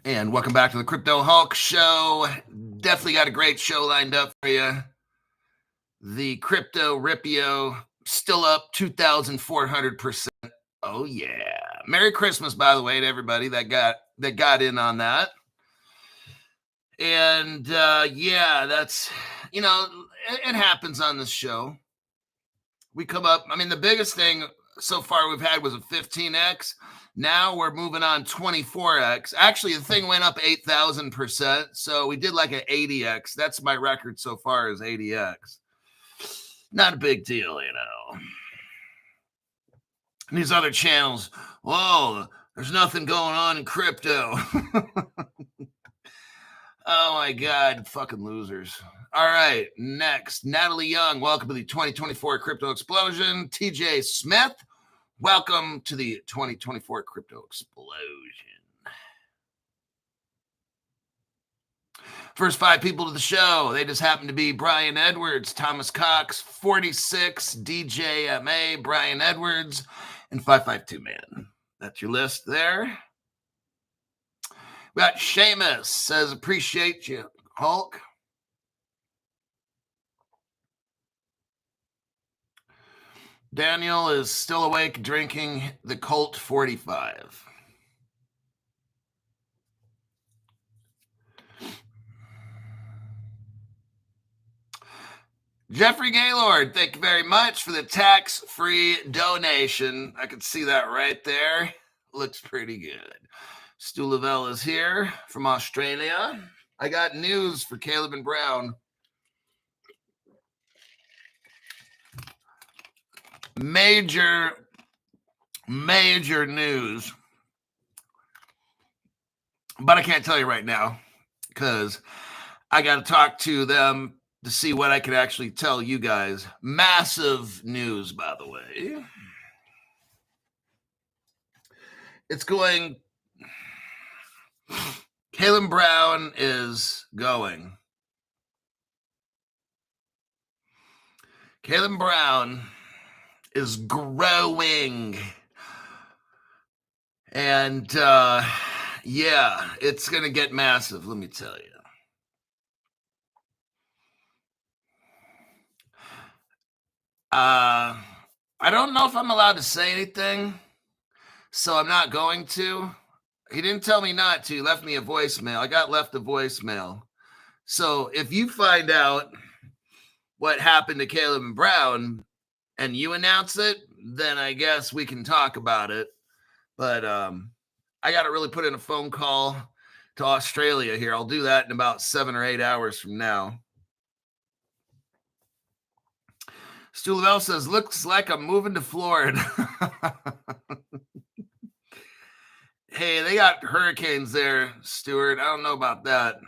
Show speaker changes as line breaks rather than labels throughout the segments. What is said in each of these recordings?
And welcome back to the Crypto Hulk Show. Definitely got a great show lined up for you. The Crypto Ripio still up 2,400%. Oh yeah! Merry Christmas, by the way, to everybody that got in on that. And yeah, that's it happens on this show. We come up. I mean, the biggest thing so far we've had was a 15x. Now we're moving on 24x. Actually, the thing went up 8,000%. So we did like an 80x. That's my record so far is 80x. Not a big deal, you know. And these other channels, whoa, there's nothing going on in crypto. Oh my God, fucking losers. All right, next, Natalie Young. Welcome to the 2024 Crypto Explosion. TJ Smith. Welcome to the 2024 Crypto Explosion. First 5 people to the show. They just happen to be Brian Edwards, Thomas Cox, 46, DJ MA, Brian Edwards, and 552 Man. That's your list there. We got Seamus says, appreciate you, Hulk. Daniel is still awake drinking the Colt 45. Jeffrey Gaylord, thank you very much for the tax-free donation. I can see that right there. Looks pretty good. Stu Lavelle is here from Australia. I got news for Caleb and Brown. Major news. But I can't tell you right now because I got to talk to them to see what I can actually tell you guys. Massive news, by the way. It's going. Caleb Brown is going. Caleb Brown is growing. And yeah, it's going to get massive, let me tell you. I don't know if I'm allowed to say anything, so I'm not going to. He didn't tell me not to. He left me a voicemail. I got left a voicemail. So if you find out what happened to Caleb and Brown and you announce it, then I guess we can talk about it. But I got to really put in a phone call to Australia here. I'll do that in about 7 or 8 hours from now. Stu Lavelle says, looks like I'm moving to Florida. Hey, they got hurricanes there, Stuart. I don't know about that.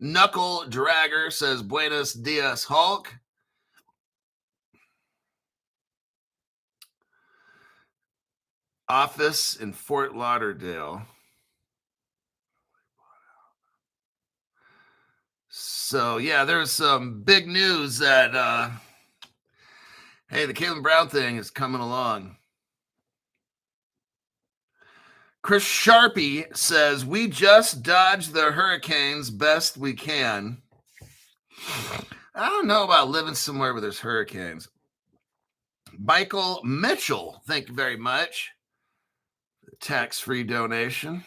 Knuckle Dragger says, Buenos dias, Hulk. Office in Fort Lauderdale. So, yeah, there's some big news that, hey, the Caleb Brown thing is coming along. Chris Sharpie says, we just dodged the hurricanes best we can. I don't know about living somewhere where there's hurricanes. Michael Mitchell, thank you very much. Tax-free donation.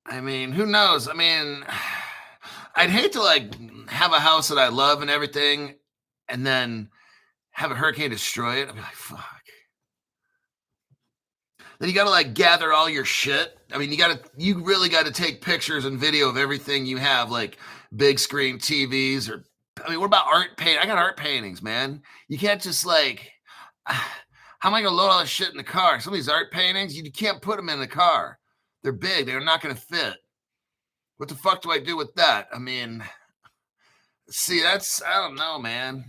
I mean, who knows? I mean, I'd hate to like have a house that I love and everything and then have a hurricane destroy it. I'd be like, fuck. Then you got to like gather all your shit. I mean, you really got to take pictures and video of everything you have, like big screen TVs or, I mean, what about art paint? I got art paintings, man. You can't just like, how am I going to load all this shit in the car? Some of these art paintings, you can't put them in the car. They're big. They're not going to fit. What the fuck do I do with that? I mean, see, I don't know, man.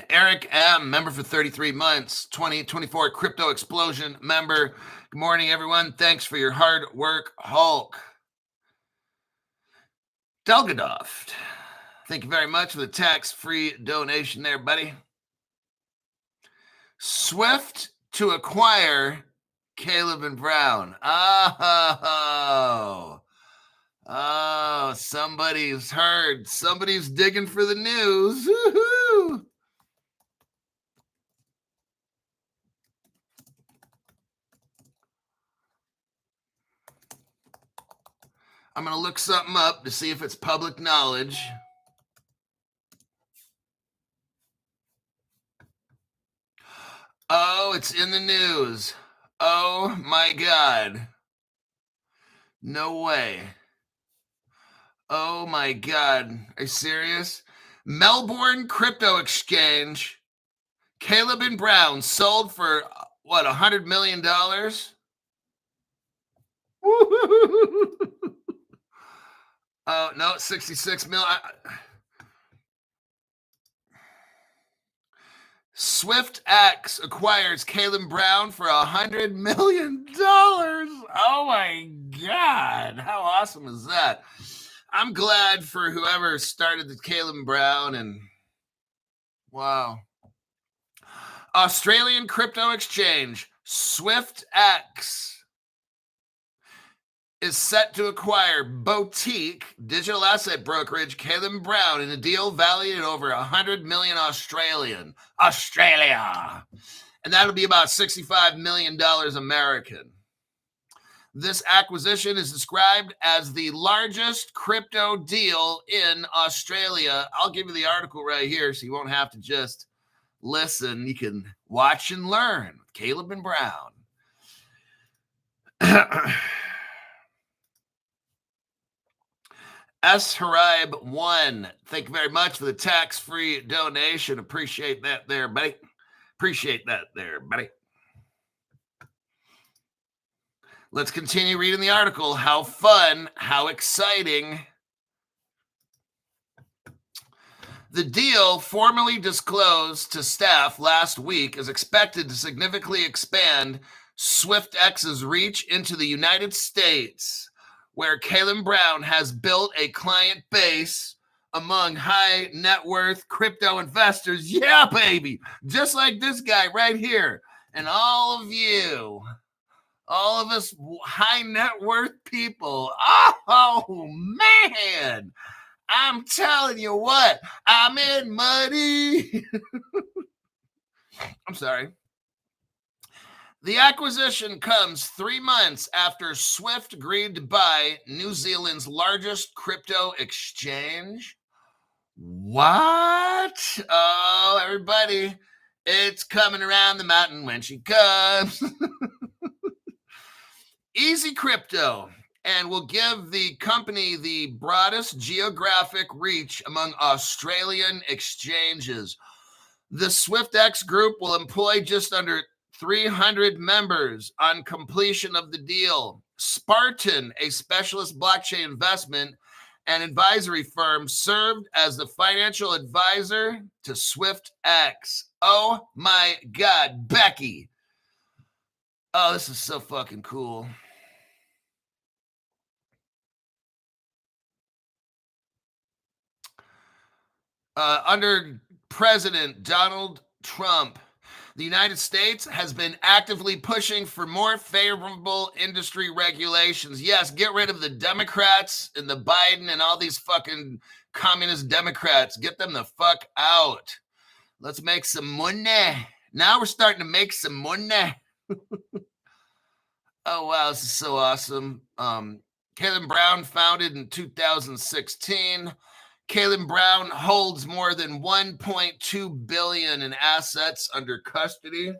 Eric M., member for 33 months, 2024 Crypto Explosion member. Good morning, everyone. Thanks for your hard work, Hulk. Delgadoft, thank you very much for the tax-free donation there, buddy. Swift to acquire Caleb and Brown. Oh, somebody's heard. Somebody's digging for the news. Woo-hoo. I'm going to look something up to see if it's public knowledge. Oh, it's in the news. Oh, my God. No way. Oh, my God. Are you serious? Melbourne crypto exchange. Caleb and Brown sold for, what, $100 million? Oh, no, 66 mil. SwiftX acquires Caleb Brown for $100 million. Oh my God. How awesome is that? I'm glad for whoever started the Caleb Brown, and wow. Australian crypto exchange SwiftX is set to acquire boutique digital asset brokerage Caleb Brown in a deal valued at over 100 million Australia. And that'll be about $65 million American. This acquisition is described as the largest crypto deal in Australia. I'll give you the article right here so you won't have to just listen. You can watch and learn with Caleb and Brown. S. Harib 1, thank you very much for the tax-free donation. Appreciate that there, buddy. Appreciate that there, buddy. Let's continue reading the article. How fun, how exciting. The deal, formally disclosed to staff last week, is expected to significantly expand SwiftX's reach into the United States, where Caleb Brown has built a client base among high net worth crypto investors. Yeah, baby. Just like this guy right here. And all of you, all of us high net worth people. Oh, man. I'm telling you what, I'm in money. I'm sorry. The acquisition comes 3 months after Swift agreed to buy New Zealand's largest crypto exchange. What? Oh, everybody, it's coming around the mountain when she comes. Easy Crypto, and will give the company the broadest geographic reach among Australian exchanges. The SwiftX group will employ just under 300 members on completion of the deal. Spartan, a specialist blockchain investment and advisory firm, served as the financial advisor to SwiftX. Oh my God, Becky. Oh, this is so fucking cool. Under President Donald Trump, the United States has been actively pushing for more favorable industry regulations. Yes, get rid of the Democrats and the Biden and all these fucking communist Democrats. Get them the fuck out. Let's make some money. Now we're starting to make some money. Oh, wow, this is so awesome. Caleb Brown, founded in 2016. Caleb Brown holds more than $1.2 billion in assets under custody.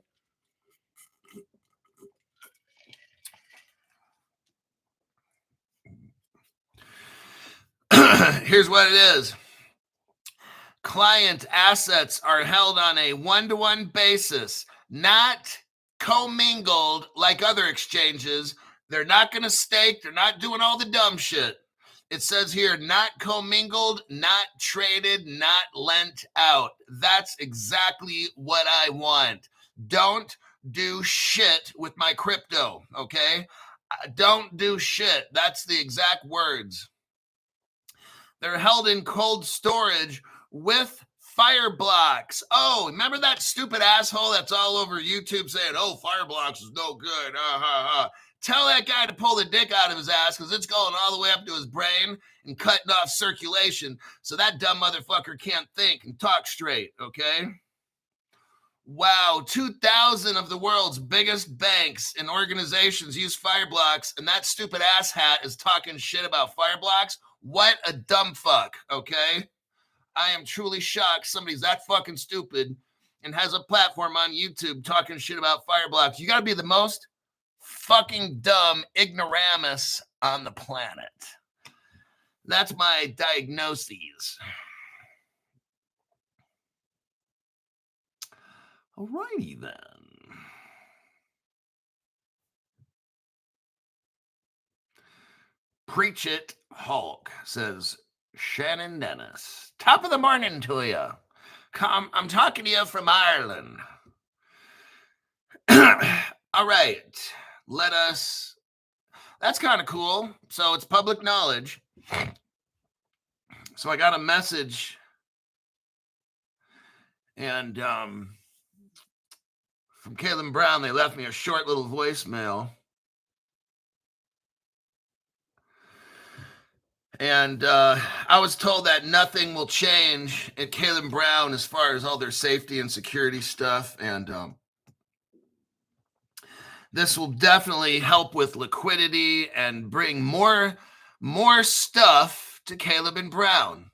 Here's what it is. Client assets are held on a one-to-one basis, not commingled like other exchanges. They're not going to stake. They're not doing all the dumb shit. It says here, not commingled, not traded, not lent out. That's exactly what I want. Don't do shit with my crypto, okay? Don't do shit. That's the exact words. They're held in cold storage with Fireblocks. Oh, remember that stupid asshole that's all over YouTube saying, oh, Fireblocks is no good. Tell that guy to pull the dick out of his ass because it's going all the way up to his brain and cutting off circulation so that dumb motherfucker can't think and talk straight, okay? Wow, 2,000 of the world's biggest banks and organizations use Fireblocks, and that stupid asshat is talking shit about Fireblocks? What a dumb fuck, okay? I am truly shocked somebody's that fucking stupid and has a platform on YouTube talking shit about Fireblocks. You got to be the most fucking dumb ignoramus on the planet. That's my diagnoses. Alrighty then. Preach it, Hulk, says Shannon Dennis. Top of the morning to you. I'm talking to you from Ireland. All right. That's kind of cool. So it's public knowledge. So I got a message and from Caleb Brown, they left me a short little voicemail. And I was told that nothing will change at Caleb Brown as far as all their safety and security stuff. And this will definitely help with liquidity and bring more stuff to Caleb and Brown.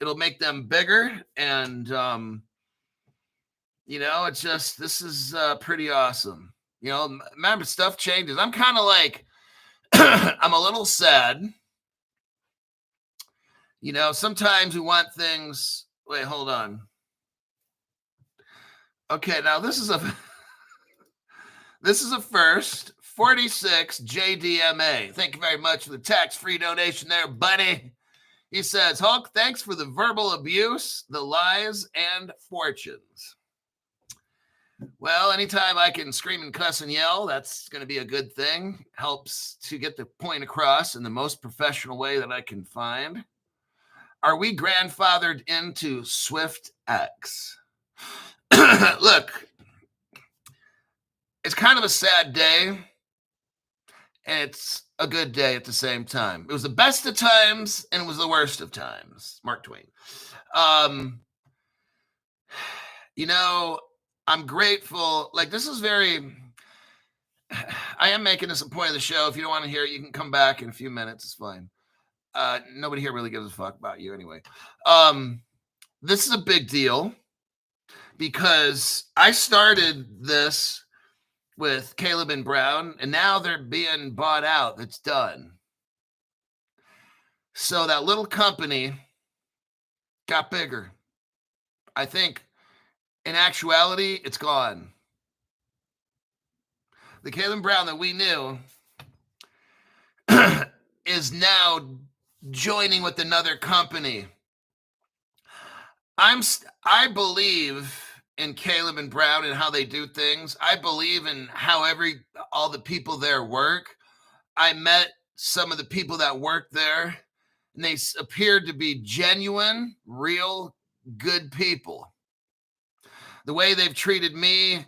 It'll make them bigger. And, it's just, this is pretty awesome. Remember, stuff changes. I'm kind of like, I'm a little sad. Sometimes we want things. Wait, hold on. Okay, now this is a first 46 JDMA. Thank you very much for the tax-free donation there, buddy. He says, Hulk, thanks for the verbal abuse, the lies, and fortunes. Well, anytime I can scream and cuss and yell, that's going to be a good thing. Helps to get the point across in the most professional way that I can find. Are we grandfathered into SwiftX? Look, it's kind of a sad day, and it's a good day at the same time. It was the best of times, and it was the worst of times. Mark Twain. I'm grateful. Like, this is very... I am making this a point of the show. If you don't want to hear it, you can come back in a few minutes. It's fine. Nobody here really gives a fuck about you anyway. This is a big deal because I started this with Caleb and Brown, and now they're being bought out. It's done. So that little company got bigger. I think in actuality, it's gone. The Caleb Brown that we knew is now joining with another company. I believe in Caleb and Brown and how they do things. I believe in how all the people there work. I met some of the people that work there, and they appeared to be genuine, real, good people. The way they've treated me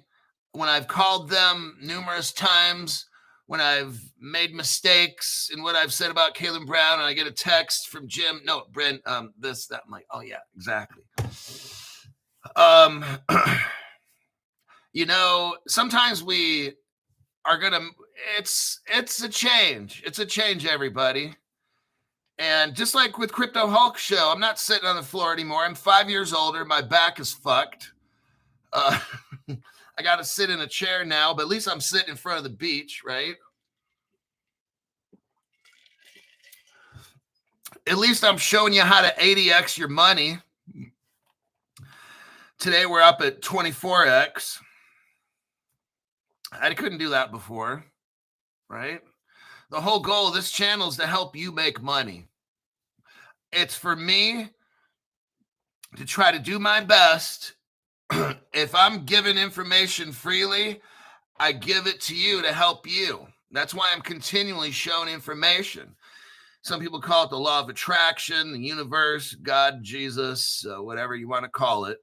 when I've called them numerous times, when I've made mistakes in what I've said about Caleb Brown, and I get a text from Jim, no, Brent, this, that. I'm like, oh yeah, exactly. Sometimes we are it's a change. It's a change, everybody. And just like with Crypto Hulk Show, I'm not sitting on the floor anymore. I'm 5 years older. My back is fucked. I got to sit in a chair now, but at least I'm sitting in front of the beach, right? At least I'm showing you how to 80x your money. Today we're up at 24x. I couldn't do that before, right? The whole goal of this channel is to help you make money. It's for me to try to do my best. If I'm giving information freely, I give it to you to help you. That's why I'm continually showing information. Some people call it the law of attraction, the universe, God, Jesus, whatever you want to call it.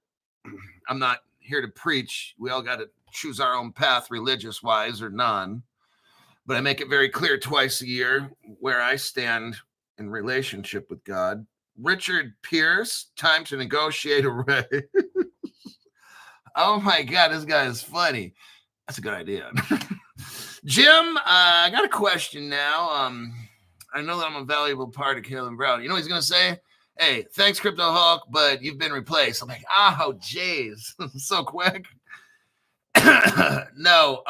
I'm not here to preach. We all got to choose our own path, religious-wise or none. But I make it very clear twice a year where I stand in relationship with God. Richard Pierce, time to negotiate a raise. Oh my God, this guy is funny. That's a good idea. Jim, I got a question now. I know that I'm a valuable part of Caleb Brown. You know what he's going to say? Hey, thanks, Crypto Hulk, but you've been replaced. I'm like, oh, jeez. So quick. No.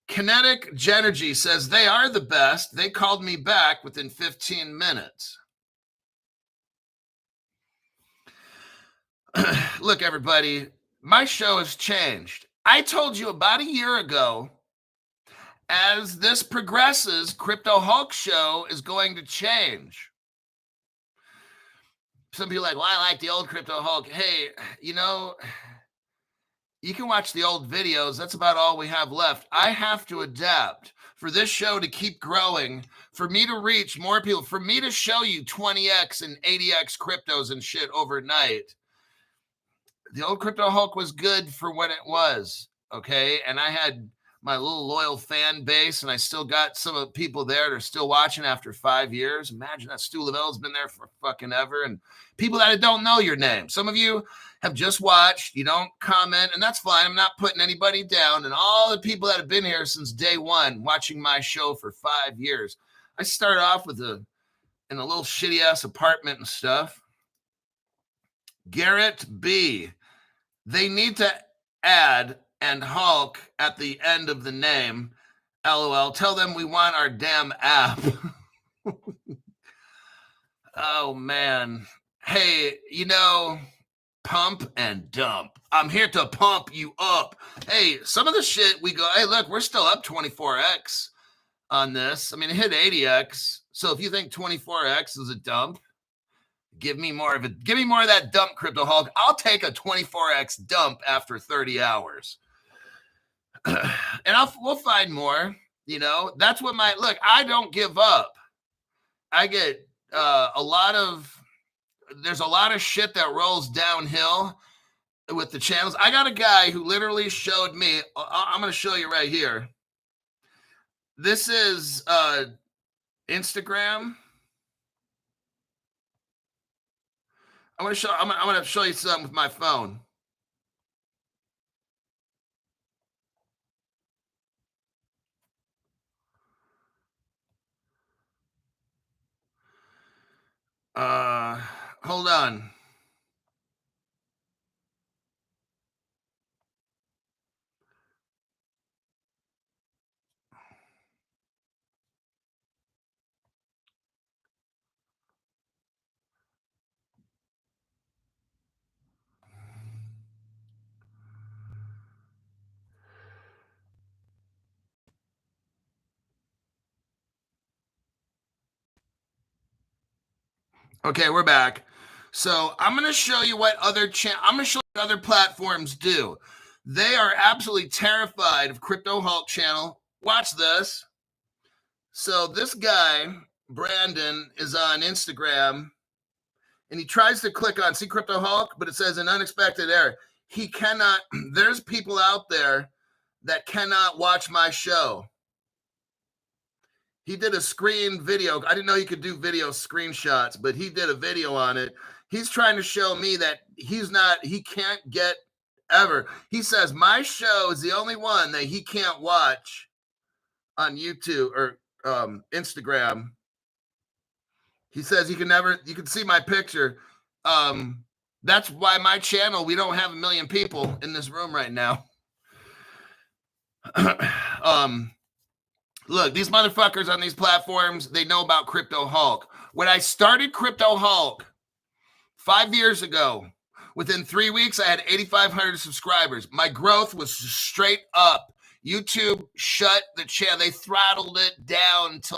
Kinetic Genergy says they are the best. They called me back within 15 minutes. Look, everybody, my show has changed. I told you about a year ago, as this progresses, Crypto Hulk show is going to change. Some people are like, well, I like the old Crypto Hulk. Hey, you know, you can watch the old videos. That's about all we have left. I have to adapt for this show to keep growing, for me to reach more people, for me to show you 20x and 80x cryptos and shit overnight. The old Crypto Hulk was good for what it was, okay? And I had my little loyal fan base, and I still got some of the people there that are still watching after 5 years. Imagine that. Stu Lavelle's been there for fucking ever, and people that don't know your name. Some of you have just watched, you don't comment, and that's fine. I'm not putting anybody down. And all the people that have been here since day one, watching my show for 5 years. I started off in a little shitty ass apartment and stuff. Garrett B. They need to add and Hulk at the end of the name. LOL. Tell them we want our damn app. Oh, man. Hey, you know, pump and dump. I'm here to pump you up. Hey, some of the shit we go, hey, look, we're still up 24x on this. I mean, it hit 80x. So if you think 24x is a dump, give me more of that dump, Crypto Hulk. I'll take a 24x dump after 30 hours. And we'll find more, you know. That's what look, I don't give up. I get there's a lot of shit that rolls downhill with the channels. I got a guy who literally showed me, I'm going to show you right here. This is Instagram. I'm going to show you something with my phone. Hold on. Okay, we're back. So I'm going to show you what other platforms do. They are absolutely terrified of Crypto Hulk channel. Watch this. So this guy, Brandon, is on Instagram, and he tries to click on see Crypto Hulk, but it says an unexpected error. He cannot. There's people out there that cannot watch my show. He did a screen video. I didn't know you could do video screenshots, but he did a video on it. He's trying to show me that he can't get ever. He says my show is the only one that he can't watch on YouTube or Instagram. He says you can see my picture. That's why my channel, we don't have 1 million people in this room right now. Look, these motherfuckers on these platforms, they know about Crypto Hulk. When I started Crypto Hulk 5 years ago, within 3 weeks, I had 8,500 subscribers. My growth was straight up. YouTube shut the channel. They throttled it down to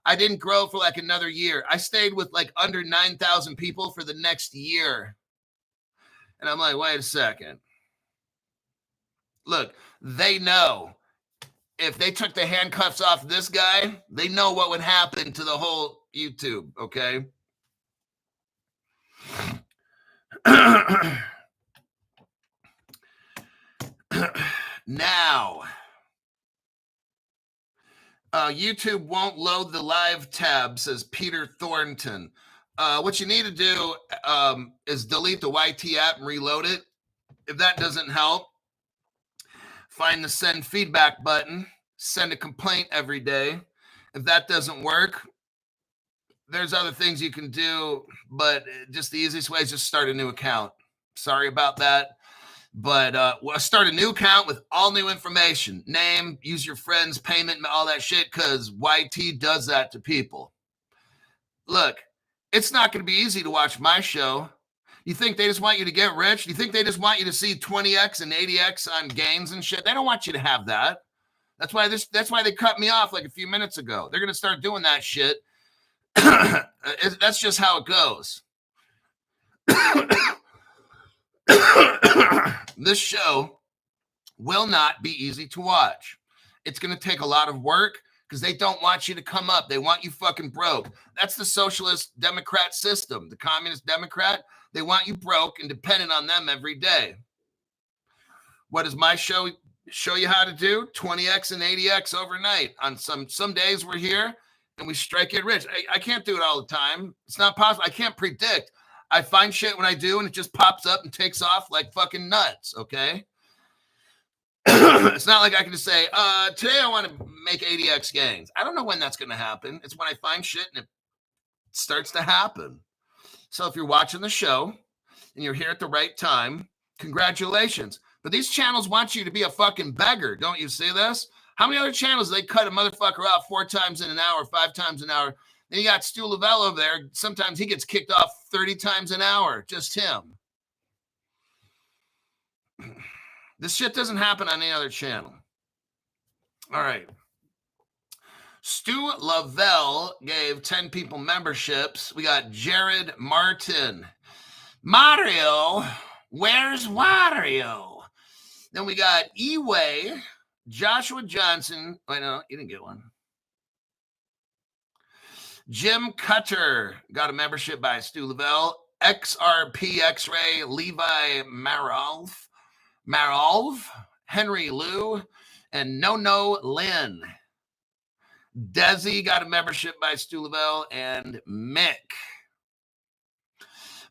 I didn't grow for another year. I stayed with under 9,000 people for the next year. And I'm like, wait a second. Look, they know. if they took the handcuffs off this guy, they know what would happen to the whole YouTube, okay? Now, YouTube won't load the live tab, says Peter Thornton. What you need to do is delete the YT app and reload it. If that doesn't help, find the send feedback button, send a complaint every day. If that doesn't work, there's other things you can do, but just the easiest way is just start a new account. Sorry about that. But start a new account with all new information, name, use your friends, payment, all that shit, because YT does that to people. Look, it's not going to be easy to watch my show. You think they just want you to get rich? You think they just want you to see 20x and 80x on gains and shit? They don't want you to have that. That's why they cut me off like a few minutes ago. They're going to start doing that shit. That's just how it goes. This show will not be easy to watch. It's going to take a lot of work because they don't want you to come up. They want you fucking broke. That's the socialist Democrat system. The communist Democrat, they want you broke and dependent on them every day. What does my show show you how to do? 20x and 80x overnight. On some days we're here and we strike it rich. I can't do it all the time. It's not possible. I can't predict. I find shit when I do, and it just pops up and takes off like fucking nuts, okay? It's not like I can just say, today I want to make 80x gains. I don't know when that's going to happen. It's when I find shit and it starts to happen. So if you're watching the show and you're here at the right time, congratulations. But these channels want you to be a fucking beggar. Don't you see this? How many other channels they cut a motherfucker out 4 times in an hour, 5 times an hour? Then you got Stu Lavelle over there. Sometimes he gets kicked off 30 times an hour. Just him. This shit doesn't happen on any other channel. All right. Stu Lavelle gave 10 people memberships. We got Jared Martin. Mario, where's Wario? Then we got Eway, Joshua Johnson. Wait, no, you didn't get one. Jim Cutter got a membership by Stu Lavelle. XRP X-Ray, Levi Maralv, Henry Liu, and No Lynn. Desi got a membership by Stu Lavelle, and Mick.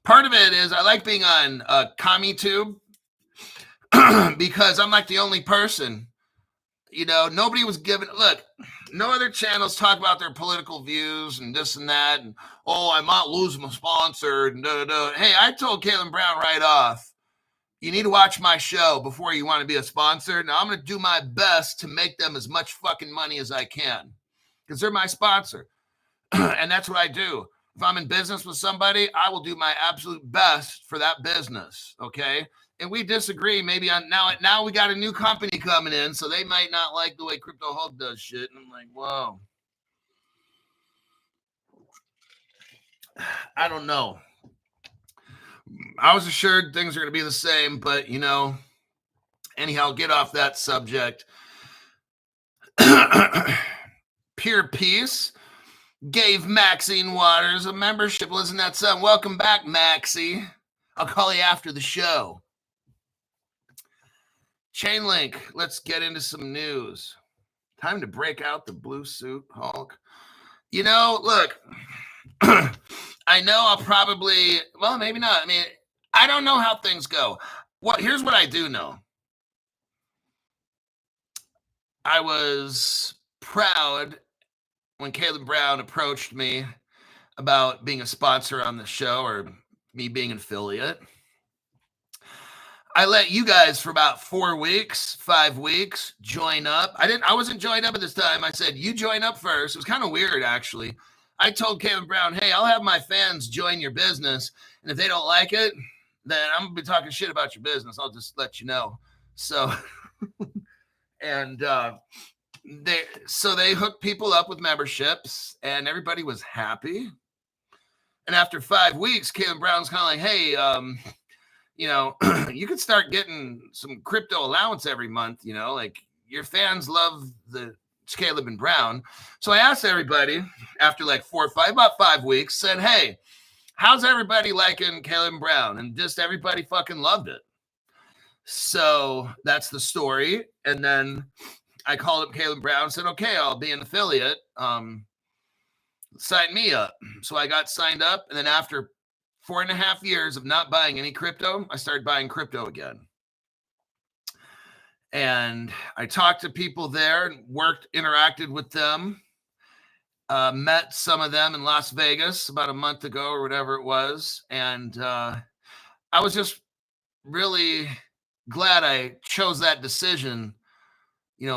Part of it is I like being on CommieTube because I'm like the only person. You know, nobody was given, look, no other channels talk about their political views and this and that. And, oh, I might lose my sponsor. And Hey, I told Caitlin Brown right off, you need to watch my show before you want to be a sponsor. Now, I'm going to do my best to make them as much fucking money as I can because they're my sponsor. And that's what I do. If I'm in business with somebody, I will do my absolute best for that business. Okay. And we disagree maybe on now we got a new company coming in, so they might not like the way Crypto Hulk does shit. And I'm like, whoa. I don't know. I was assured things are going to be the same, but, you know, anyhow, get off that subject. Pure Peace gave Maxine Waters a membership. Listen to that song. Welcome back, Maxie. I'll call you after the show. Chainlink, let's get into some news. Time to break out the blue suit, Hulk. You know, look, I know I'll probably, well, maybe not. I mean, I don't know how things go. Here's what I do know. I was proud when Caleb Brown approached me about being a sponsor on the show or me being an affiliate. I let you guys for about 4 weeks, 5 weeks, join up. I wasn't joined up at this time. I said, you join up first. It was kind of weird, actually. I told Caleb Brown, hey, I'll have my fans join your business. And if they don't like it, then I'm going to be talking shit about your business. I'll just let you know. So, and they hooked people up with memberships and everybody was happy. And after 5 weeks, Caleb Brown's kind of like, hey, you know, you could start getting some crypto allowance every month, you know, like your fans love the Caleb and Brown. So I asked everybody after like about 5 weeks, said, hey, how's everybody liking Caleb and Brown? And just everybody fucking loved it. So that's the story. And then I called up Caleb Brown and said, okay, I'll be an affiliate. Sign me up. So I got signed up. And then after 4.5 years of not buying any crypto, I started buying crypto again. And I talked to people there and interacted with them. Met some of them in Las Vegas about a month ago or whatever it was. And I was just really glad I chose that decision,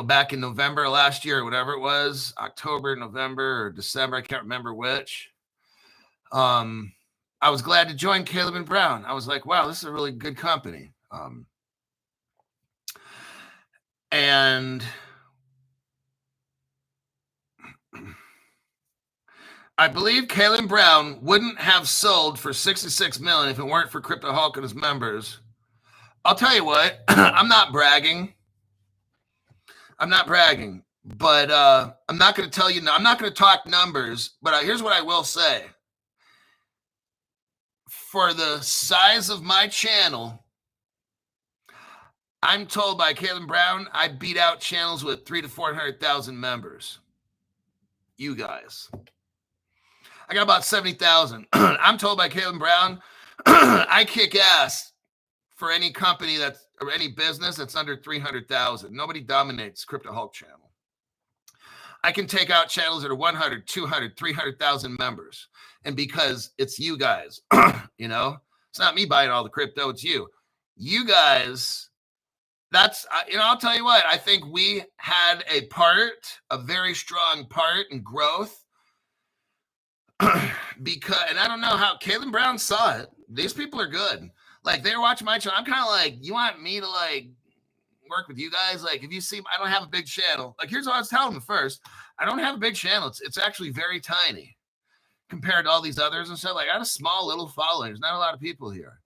back in November last year or whatever it was, October, November, or December. I can't remember which. I was glad to join Caleb and Brown. I was like, wow, this is a really good company. And I believe Caleb Brown wouldn't have sold for $66 million if it weren't for Crypto Hulk and his members. I'll tell you what, I'm not bragging, but I'm not going to tell you. I'm not going to talk numbers, but here's what I will say. For the size of my channel, I'm told by Caleb Brown, I beat out channels with 300,000 to 400,000 members. You guys. I got about 70,000. I'm told by Caleb Brown, I kick ass for any company or any business that's under 300,000. Nobody dominates Crypto Hulk channel. I can take out channels that are 100, 200, 300,000 members. And because it's you guys, it's not me buying all the crypto, it's you. You guys, I'll tell you what, I think we had a very strong part in growth because, and I don't know how Caleb Brown saw it. These people are good. Like, they were watching my channel. I'm kind of like, you want me to work with you guys? Like, if you see, I don't have a big channel. Like, here's what I was telling them first. I don't have a big channel. It's actually very tiny compared to all these others and stuff. Like, I got a small little following. There's not a lot of people here.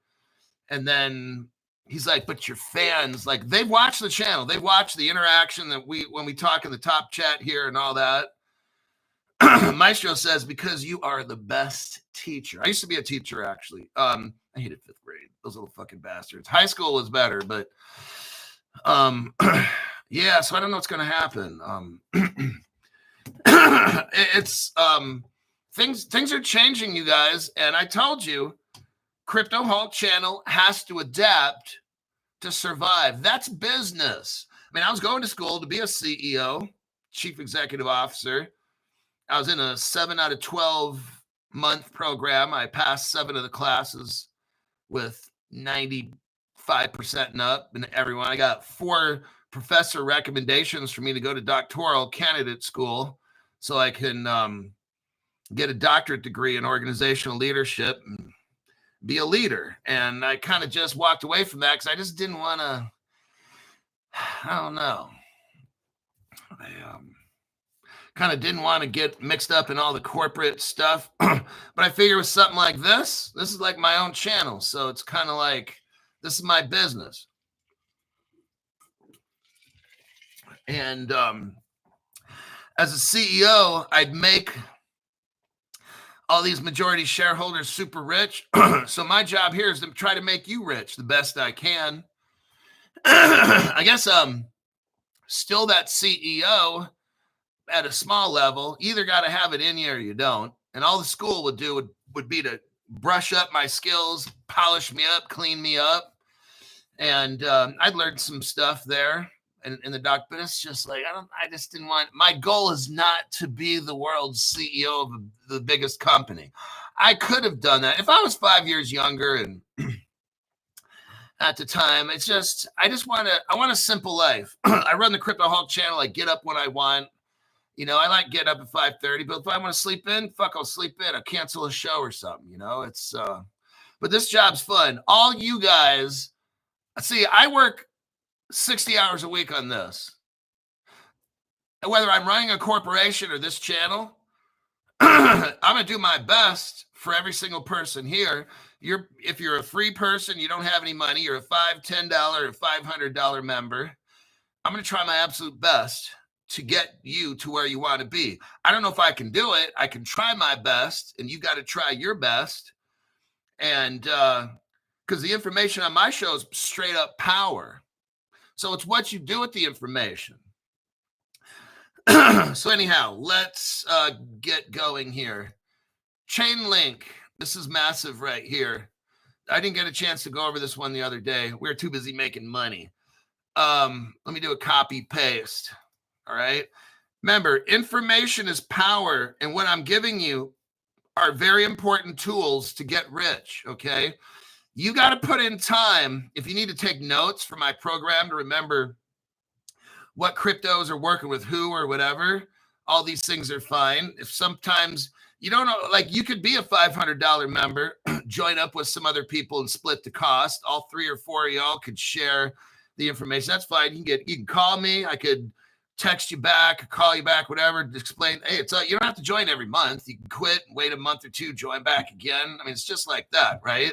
And then he's like, but your fans, like, they've watched the channel. They've watched the interaction when we talk in the top chat here and all that. Maestro says, because you are the best teacher. I used to be a teacher, actually. I hated 5th grade. Those little fucking bastards. High school was better, but yeah, so I don't know what's going to happen. It's things are changing, you guys. And I told you, Crypto Hulk channel has to adapt to survive. That's business. I mean, I was going to school to be a CEO, chief executive officer. I was in a 7 out of 12 month program. I passed 7 of the classes with 95% and up, and everyone. I got 4 professor recommendations for me to go to doctoral candidate school so I can get a doctorate degree in organizational leadership and be a leader. And I kind of just walked away from that because I just didn't want to, I don't know. I kind of didn't want to get mixed up in all the corporate stuff. But I figure with something like this is like my own channel. So it's kind of like, this is my business. And as a CEO, I'd make all these majority shareholders super rich. So my job here is to try to make you rich the best I can. I guess still that CEO at a small level. Either got to have it in you or you don't. And all the school would do would be to brush up my skills, polish me up, clean me up. And I'd learned some stuff there in the doc, but it's just like, I just didn't want, my goal is not to be the world's CEO of the biggest company. I could have done that if I was 5 years younger and at the time. It's just, I want a simple life. I run the Crypto Hulk channel. I get up when I want. I like getting up at 5:30, but if I want to sleep in, I'll sleep in. I'll cancel a show or something, it's, but this job's fun. All you guys, see, I work 60 hours a week on this. And whether I'm running a corporation or this channel, I'm going to do my best for every single person here. If you're a free person, you don't have any money, you're a $5, $10, or $500 member. I'm going to try my absolute best to get you to where you want to be. I don't know if I can do it. I can try my best, and you got to try your best. And because the information on my show is straight up power. So it's what you do with the information. So anyhow, let's get going here. Chainlink. This is massive right here. I didn't get a chance to go over this one the other day. We were too busy making money. Let me do a copy paste. All right. Remember, information is power, and what I'm giving you are very important tools to get rich. Okay. You got to put in time. If you need to take notes for my program to remember what cryptos are working with who or whatever, all these things are fine. If sometimes you don't know, like you could be a $500 member, join up with some other people and split the cost. All 3 or 4 of y'all could share the information. That's fine. You can call me. I could text you back, call you back, whatever, explain. Hey, you don't have to join every month. You can quit, wait a month or two, join back again. I mean, it's just like that, right?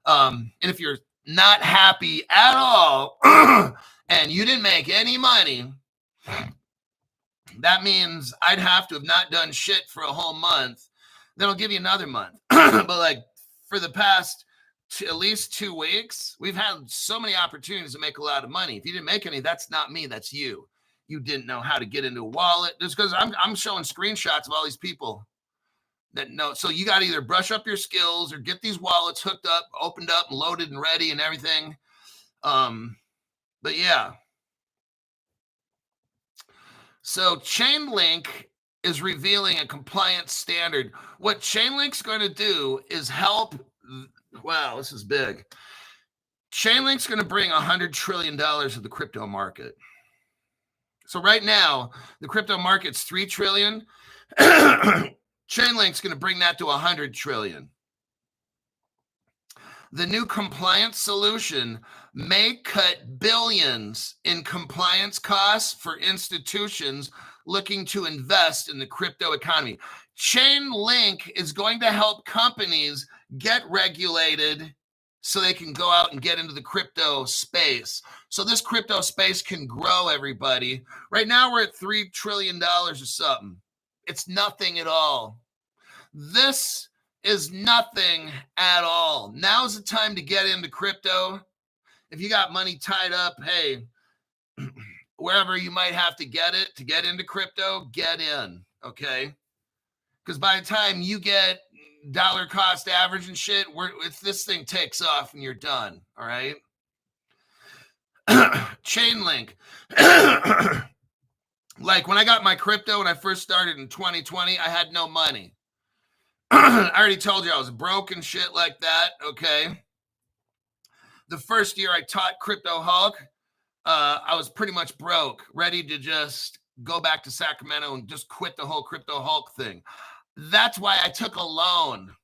And if you're not happy at all and you didn't make any money, that means I'd have to have not done shit for a whole month. Then I'll give you another month. But like for the past at least 2 weeks, we've had so many opportunities to make a lot of money. If you didn't make any, that's not me, that's you. You didn't know how to get into a wallet. Just because I'm showing screenshots of all these people that know. So you got to either brush up your skills or get these wallets hooked up, opened up, and loaded and ready and everything. But yeah. So Chainlink is revealing a compliance standard. What Chainlink's going to do is help. Wow, this is big. Chainlink's going to bring $100 trillion to the crypto market. So right now, the crypto market's $3 trillion. Chainlink's going to bring that to $100 trillion. The new compliance solution may cut billions in compliance costs for institutions looking to invest in the crypto economy. Chainlink is going to help companies get regulated so they can go out and get into the crypto space. So this crypto space can grow, everybody. Right now we're at $3 trillion or something. It's nothing at all. This is nothing at all. Now's the time to get into crypto. If you got money tied up, hey, wherever you might have to get it to get into crypto, get in, okay? Because by the time you get dollar cost average and shit, if this thing takes off and you're done, all right? Chainlink. Like when I got my crypto when I first started in 2020, I had no money. I already told you I was broke and shit like that, okay? The first year I taught Crypto Hulk, I was pretty much broke, ready to just go back to Sacramento and just quit the whole Crypto Hulk thing. That's why I took a loan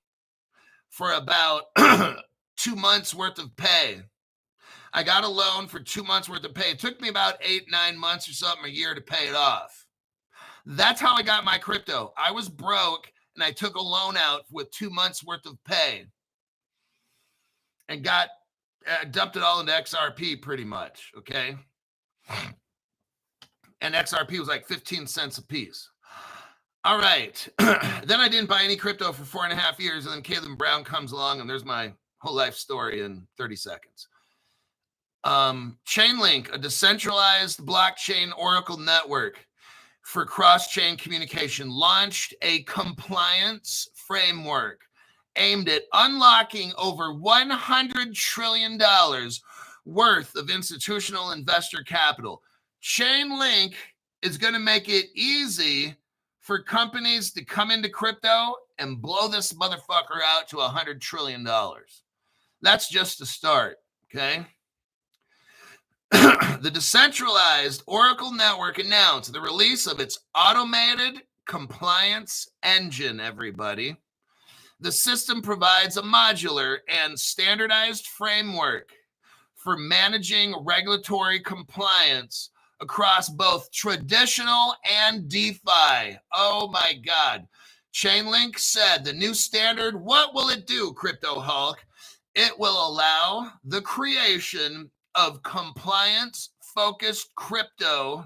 for about 2 months worth of pay. I got a loan for 2 months worth of pay. It took me about 8-9 months or something, a year to pay it off. That's how I got my crypto. I was broke and I took a loan out with 2 months worth of pay and dumped it all into XRP pretty much, okay? And XRP was like 15 cents a piece. All right. Then I didn't buy any crypto for 4.5 years, and then Caleb Brown comes along, and there's my whole life story in 30 seconds. Chainlink, a decentralized blockchain Oracle network for cross-chain communication, launched a compliance framework aimed at unlocking over $100 trillion worth of institutional investor capital. Chainlink is going to make it easy for companies to come into crypto and blow this motherfucker out to $100 trillion. That's just a start, okay? The decentralized Oracle network announced the release of its automated compliance engine, everybody. The system provides a modular and standardized framework for managing regulatory compliance across both traditional and DeFi. Oh my God. Chainlink said the new standard, what will it do, Crypto Hulk? It will allow the creation of compliance focused crypto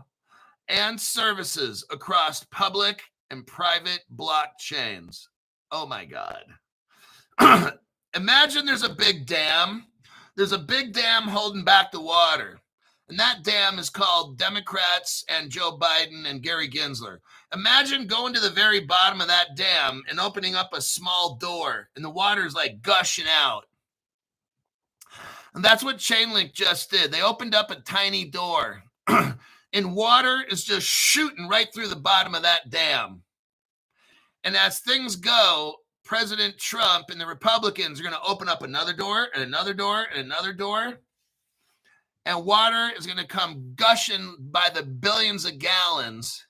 and services across public and private blockchains. Oh my God. Imagine there's a big dam. There's a big dam holding back the water. And that dam is called Democrats and Joe Biden and Gary Gensler. Imagine going to the very bottom of that dam and opening up a small door and the water's like gushing out. And that's what Chainlink just did. They opened up a tiny door and water is just shooting right through the bottom of that dam. And as things go, President Trump and the Republicans are going to open up another door and another door and another door. And water is going to come gushing by the billions of gallons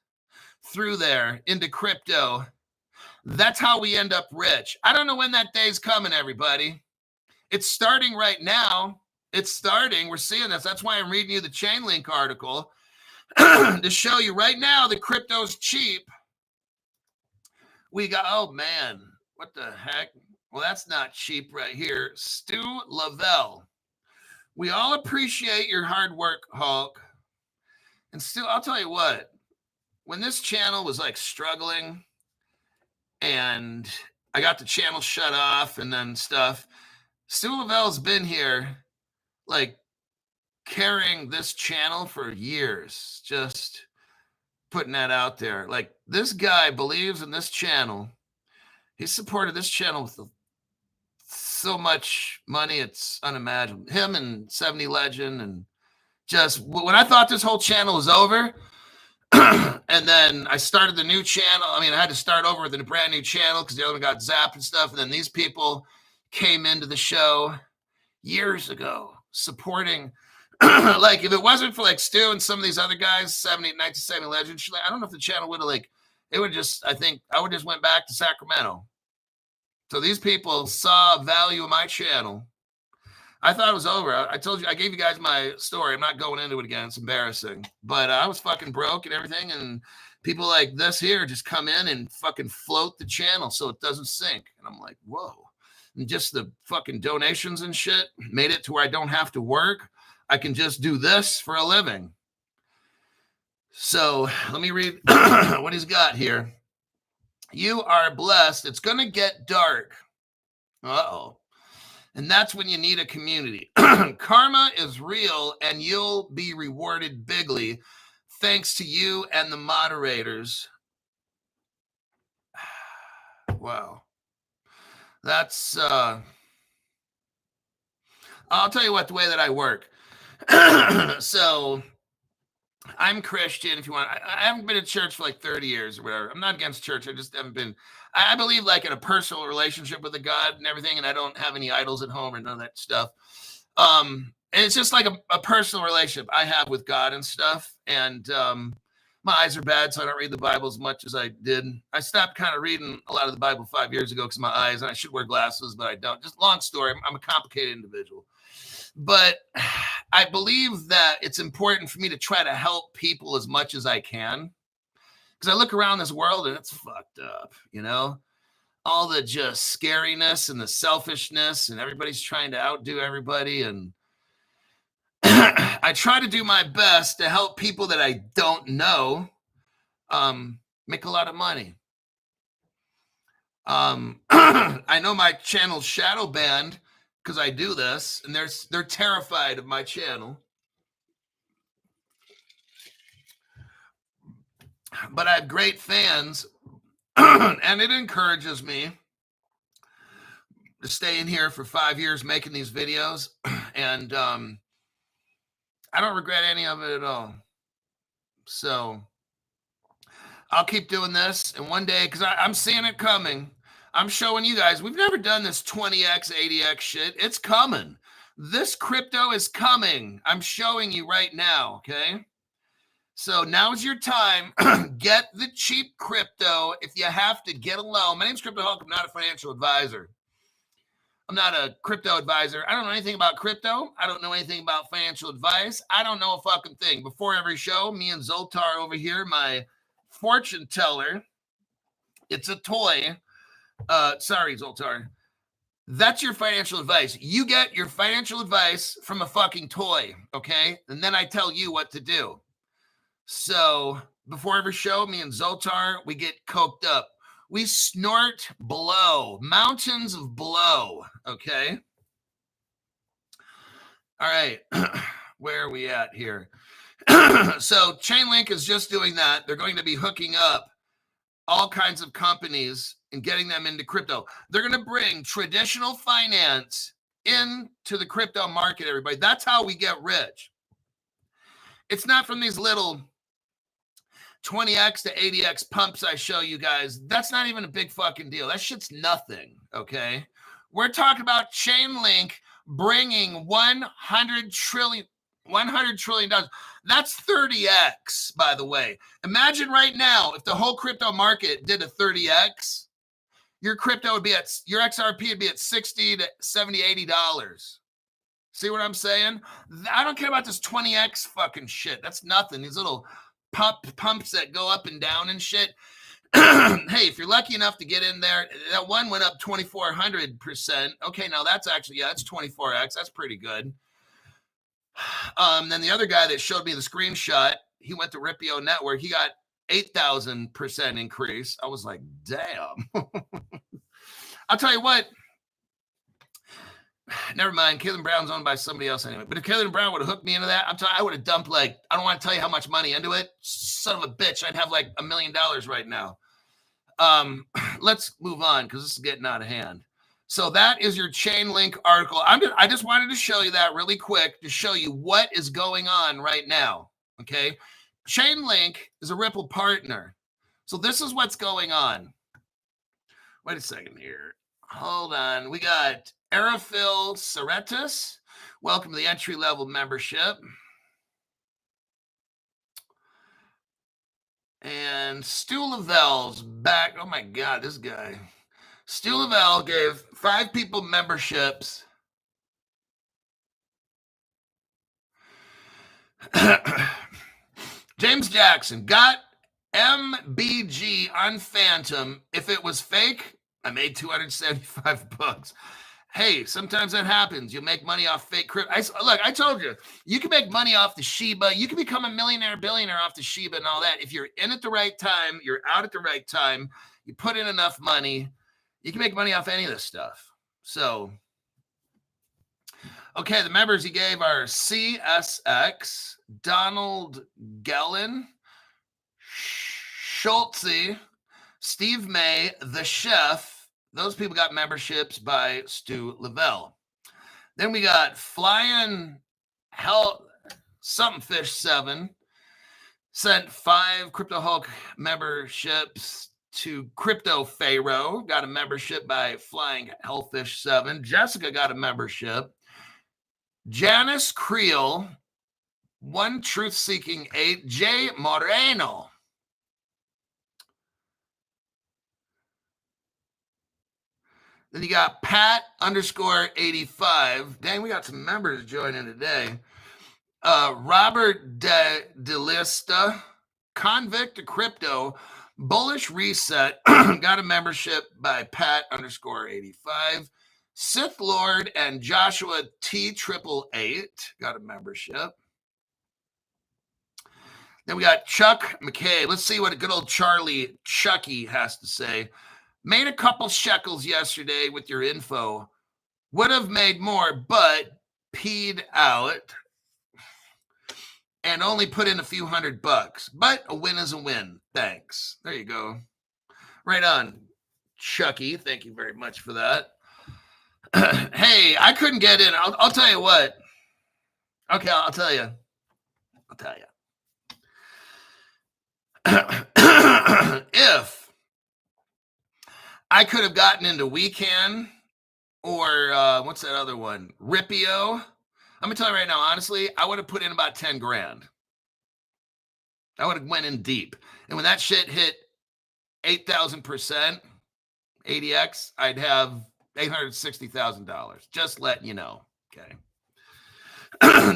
through there into crypto. That's how we end up rich. I don't know when that day's coming, everybody. It's starting right now. It's starting. We're seeing this. That's why I'm reading you the Chainlink article to show you right now that crypto's cheap. We got, oh man, what the heck? Well, that's not cheap right here. Stu Lavelle. We all appreciate your hard work, Hulk. And Stu, I'll tell you what, when this channel was like struggling and I got the channel shut off and then stuff, Stu Lavelle's been here like carrying this channel for years, just putting that out there. Like this guy believes in this channel. He supported this channel with so much money, it's unimaginable. Him and 70 Legend, and just when I thought this whole channel was over, and then I started the new channel. I mean, I had to start over with a brand new channel because the other one got zapped and stuff. And then these people came into the show years ago supporting. Like if it wasn't for like Stu and some of these other guys, 1970 Legend, I don't know if the channel would have like, it would just, I think I would just went back to Sacramento. So these people saw value in my channel. I thought it was over. I told you, I gave you guys my story. I'm not going into it again. It's embarrassing. But I was fucking broke and everything. And people like this here just come in and fucking float the channel so it doesn't sink. And I'm like, whoa. And just the fucking donations and shit made it to where I don't have to work. I can just do this for a living. So let me read what he's got here. You are blessed. It's going to get dark. Uh-oh. And that's when you need a community. Karma is real and you'll be rewarded bigly thanks to you and the moderators. Wow. That's, I'll tell you what, the way that I work. So I'm Christian, if you want. I haven't been in church for like 30 years or whatever. I'm not against church. I just haven't been. I believe like in a personal relationship with a God and everything, and I don't have any idols at home or none of that stuff. And it's just like a personal relationship I have with God and stuff. And my eyes are bad, so I don't read the Bible as much as I did. I stopped kind of reading a lot of the Bible 5 years ago because of my eyes, and I should wear glasses, but I don't. Just long story. I'm a complicated individual. But I believe that it's important for me to try to help people as much as I can. Because I look around this world and it's fucked up, you know? All the just scariness and the selfishness and everybody's trying to outdo everybody. And I try to do my best to help people that I don't know make a lot of money. I know my channel's shadow banned because I do this, and they're terrified of my channel. But I have great fans, and it encourages me to stay in here for 5 years making these videos, and I don't regret any of it at all. So I'll keep doing this, and one day, because I'm seeing it coming, I'm showing you guys, we've never done this 20x, 80x shit. It's coming. This crypto is coming. I'm showing you right now, okay? So now's your time. Get the cheap crypto. If you have to, get a loan. My name's Crypto Hulk. I'm not a financial advisor. I'm not a crypto advisor. I don't know anything about crypto. I don't know anything about financial advice. I don't know a fucking thing. Before every show, me and Zoltar over here, my fortune teller, it's a toy. Sorry, Zoltar. That's your financial advice. You get your financial advice from a fucking toy, okay? And then I tell you what to do. So before every show, me and Zoltar, we get coked up. We snort blow, mountains of blow, okay? All right, where are we at here? So Chainlink is just doing that. They're going to be hooking up all kinds of companies and getting them into crypto. They're going to bring traditional finance into the crypto market, everybody. That's how we get rich. It's not from these little 20x to 80x pumps I show you guys. That's not even a big fucking deal. That shit's nothing, okay? We're talking about Chainlink bringing $100 trillion. That's 30x, by the way. Imagine right now if the whole crypto market did a 30x, your crypto would be at, your XRP would be at $60 to $70, $80. See what I'm saying? I don't care about this 20x fucking shit. That's nothing. These little pumps that go up and down and shit. Hey, if you're lucky enough to get in there, that one went up 2,400%. Okay, now that's actually, yeah, that's 24x. That's pretty good. Then the other guy that showed me the screenshot, he went to Ripio Network. He got 8,000% increase. I was like, damn. I'll tell you what. Never mind. Caitlin Brown's owned by somebody else anyway. But if Caitlin Brown would have hooked me into that, I would have dumped like, I don't want to tell you how much money into it. Son of a bitch. I'd have like $1 million right now. Let's move on because this is getting out of hand. So that is your Chainlink article. I just wanted to show you that really quick to show you what is going on right now. Okay. Chainlink is a Ripple partner. So this is what's going on. Wait a second here. Hold on. We got Arafil Saretis. Welcome to the entry-level membership. And Stu Lavelle's back. Oh my God, this guy. Stu Lavelle gave 5 people memberships. James Jackson got MBG on Phantom. If it was fake, I made $275. Hey, sometimes that happens. You make money off fake crypto. Look, I told you, you can make money off the Shiba. You can become a millionaire, billionaire off the Shiba and all that. If you're in at the right time, you're out at the right time, you put in enough money, you can make money off any of this stuff. So, okay, the members he gave are CSX, Donald Gellin, Schultze, Steve May, The Chef. Those people got memberships by Stu Lavelle. Then we got Flying Hell, something Fish 7, sent 5 Crypto Hulk memberships to Crypto Pharaoh, got a membership by Flying Hellfish 7. Jessica got a membership. Janice Creel, One Truth Seeking 8, Jay Moreno. Then you got Pat _85. Dang, we got some members joining today. Robert DeLista, Convict to Crypto, Bullish Reset, got a membership by Pat _85. Sith Lord and Joshua T888 got a membership. Then we got Chuck McKay. Let's see what a good old Charlie Chucky has to say. Made a couple shekels yesterday with your info. Would have made more, but peed out and only put in a few $100. But a win is a win. Thanks. There you go. Right on, Chucky. Thank you very much for that. Hey, I couldn't get in. I'll tell you what. Okay, I'll tell you. If I could have gotten into Wecan or what's that other one? Ripio. I'm gonna tell you right now, honestly, I would have put in about 10 grand. I would have went in deep. And when that shit hit 8,000%, 80x, I'd have $860,000. Just letting you know. Okay.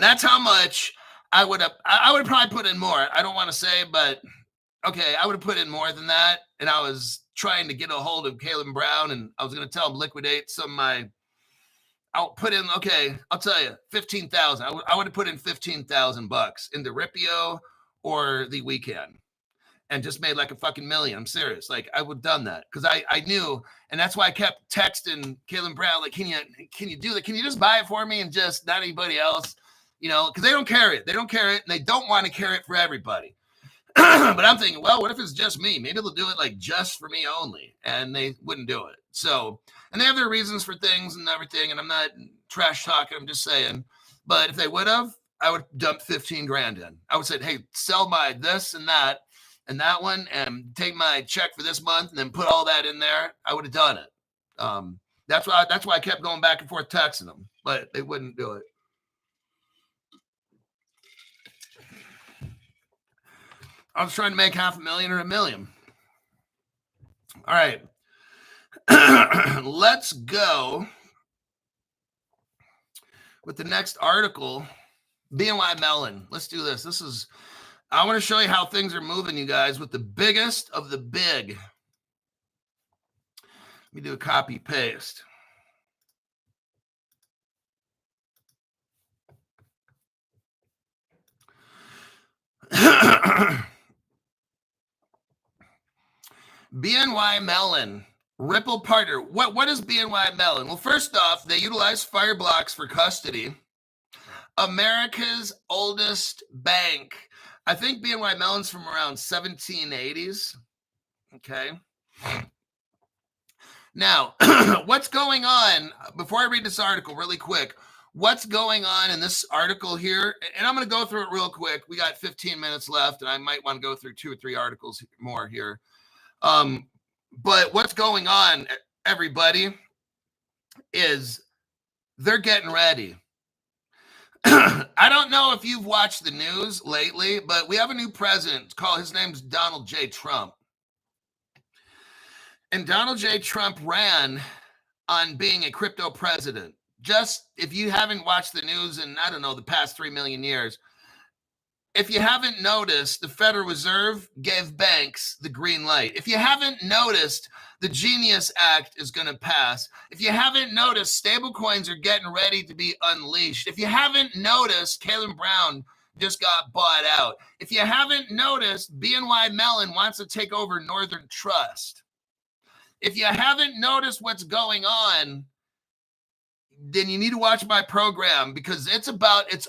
That's how much I would have probably put in more. I don't want to say, but okay, I would have put in more than that. And I was trying to get a hold of Caleb Brown, and I was going to tell him liquidate some of my I'll put in, okay, I'll tell you, 15,000. I would have put in $15,000 into Ripio or the weekend and just made like a fucking million. I'm serious. Like I would have done that because I knew, and that's why I kept texting Caleb Brown, like, can you do that? Can you just buy it for me and just not anybody else? You know, because they don't carry it. They don't carry it, and they don't want to carry it for everybody. But I'm thinking, well, what if it's just me? Maybe they'll do it like just for me only, and they wouldn't do it. So, and they have their reasons for things and everything, and I'm not trash talking. I'm just saying. But if they would have, I would dump 15 grand in. I would say, hey, sell my this and that one, and take my check for this month, and then put all that in there. I would have done it. That's why I kept going back and forth texting them, but they wouldn't do it. I was trying to make $500,000 or $1 million. All right. Let's go with the next article. BNY Mellon. Let's do this. I want to show you how things are moving, you guys, with the biggest of the big. Let me do a copy paste. BNY Mellon, Ripple partner. What is BNY Mellon? Well, first off, they utilize Fireblocks for custody. America's oldest bank. I think BNY Mellon's from around 1780s. Okay. Now, what's going on? Before I read this article really quick, what's going on in this article here? And I'm going to go through it real quick. We got 15 minutes left, and I might want to go through 2 or 3 articles more here. But what's going on, everybody, is they're getting ready. I don't know if you've watched the news lately, but we have a new president. His name's Donald J. Trump. And Donald J. Trump ran on being a crypto president. Just if you haven't watched the news in, I don't know, the past 3 million years, if you haven't noticed, the Federal Reserve gave banks the green light. If you haven't noticed, the Genius Act is going to pass. If you haven't noticed, stablecoins are getting ready to be unleashed. If you haven't noticed, Caleb Brown just got bought out. If you haven't noticed, BNY Mellon wants to take over Northern Trust. If you haven't noticed what's going on, then you need to watch my program because it's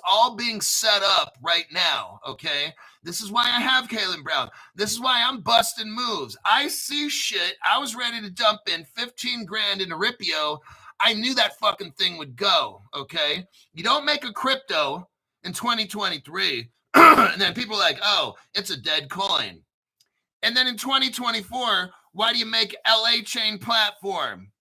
all being set up right now, okay? This is why I have Caleb Brown. This is why I'm busting moves. I see shit. I was ready to dump in 15 grand into Ripio. I knew that fucking thing would go, okay? You don't make a crypto in 2023, and then people are like, oh, it's a dead coin. And then in 2024, why do you make LA chain platform?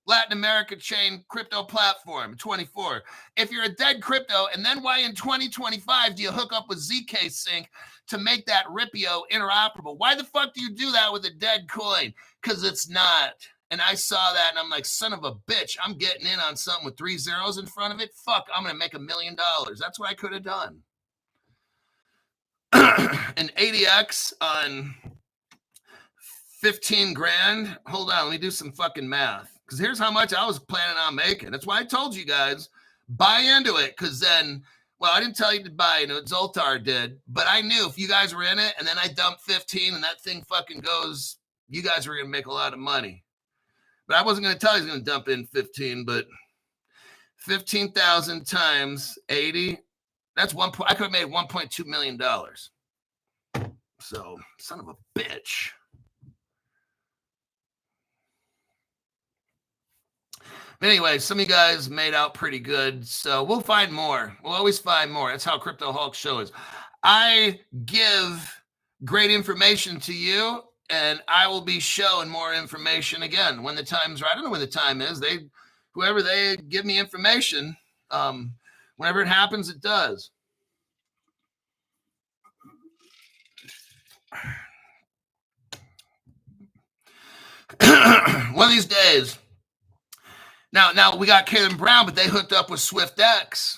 Latin America chain crypto platform, 24. If you're a dead crypto, and then why in 2025 do you hook up with ZK Sync to make that Ripio interoperable? Why the fuck do you do that with a dead coin? Because it's not. And I saw that, and I'm like, son of a bitch, I'm getting in on something with 3 zeros in front of it. Fuck, I'm going to make $1 million. That's what I could have done. An 80X on 15 grand. Hold on, let me do some fucking math. Because here's how much I was planning on making. That's why I told you guys, buy into it. Because then, well, I didn't tell you to buy, Zoltar did. But I knew if you guys were in it, and then I dumped 15, and that thing fucking goes, you guys were going to make a lot of money. But I wasn't going to tell you I was going to dump in 15, but 15,000 times 80, that's I could have made $1.2 million. So, son of a bitch. Anyway, some of you guys made out pretty good, so we'll find more. We'll always find more. That's how Crypto Hulk show is. I give great information to you, and I will be showing more information again when the time's right. I don't know when the time is. Whoever they give me information, whenever it happens, it does. One of these days. Now we got Caleb Brown, but they hooked up with SwiftX.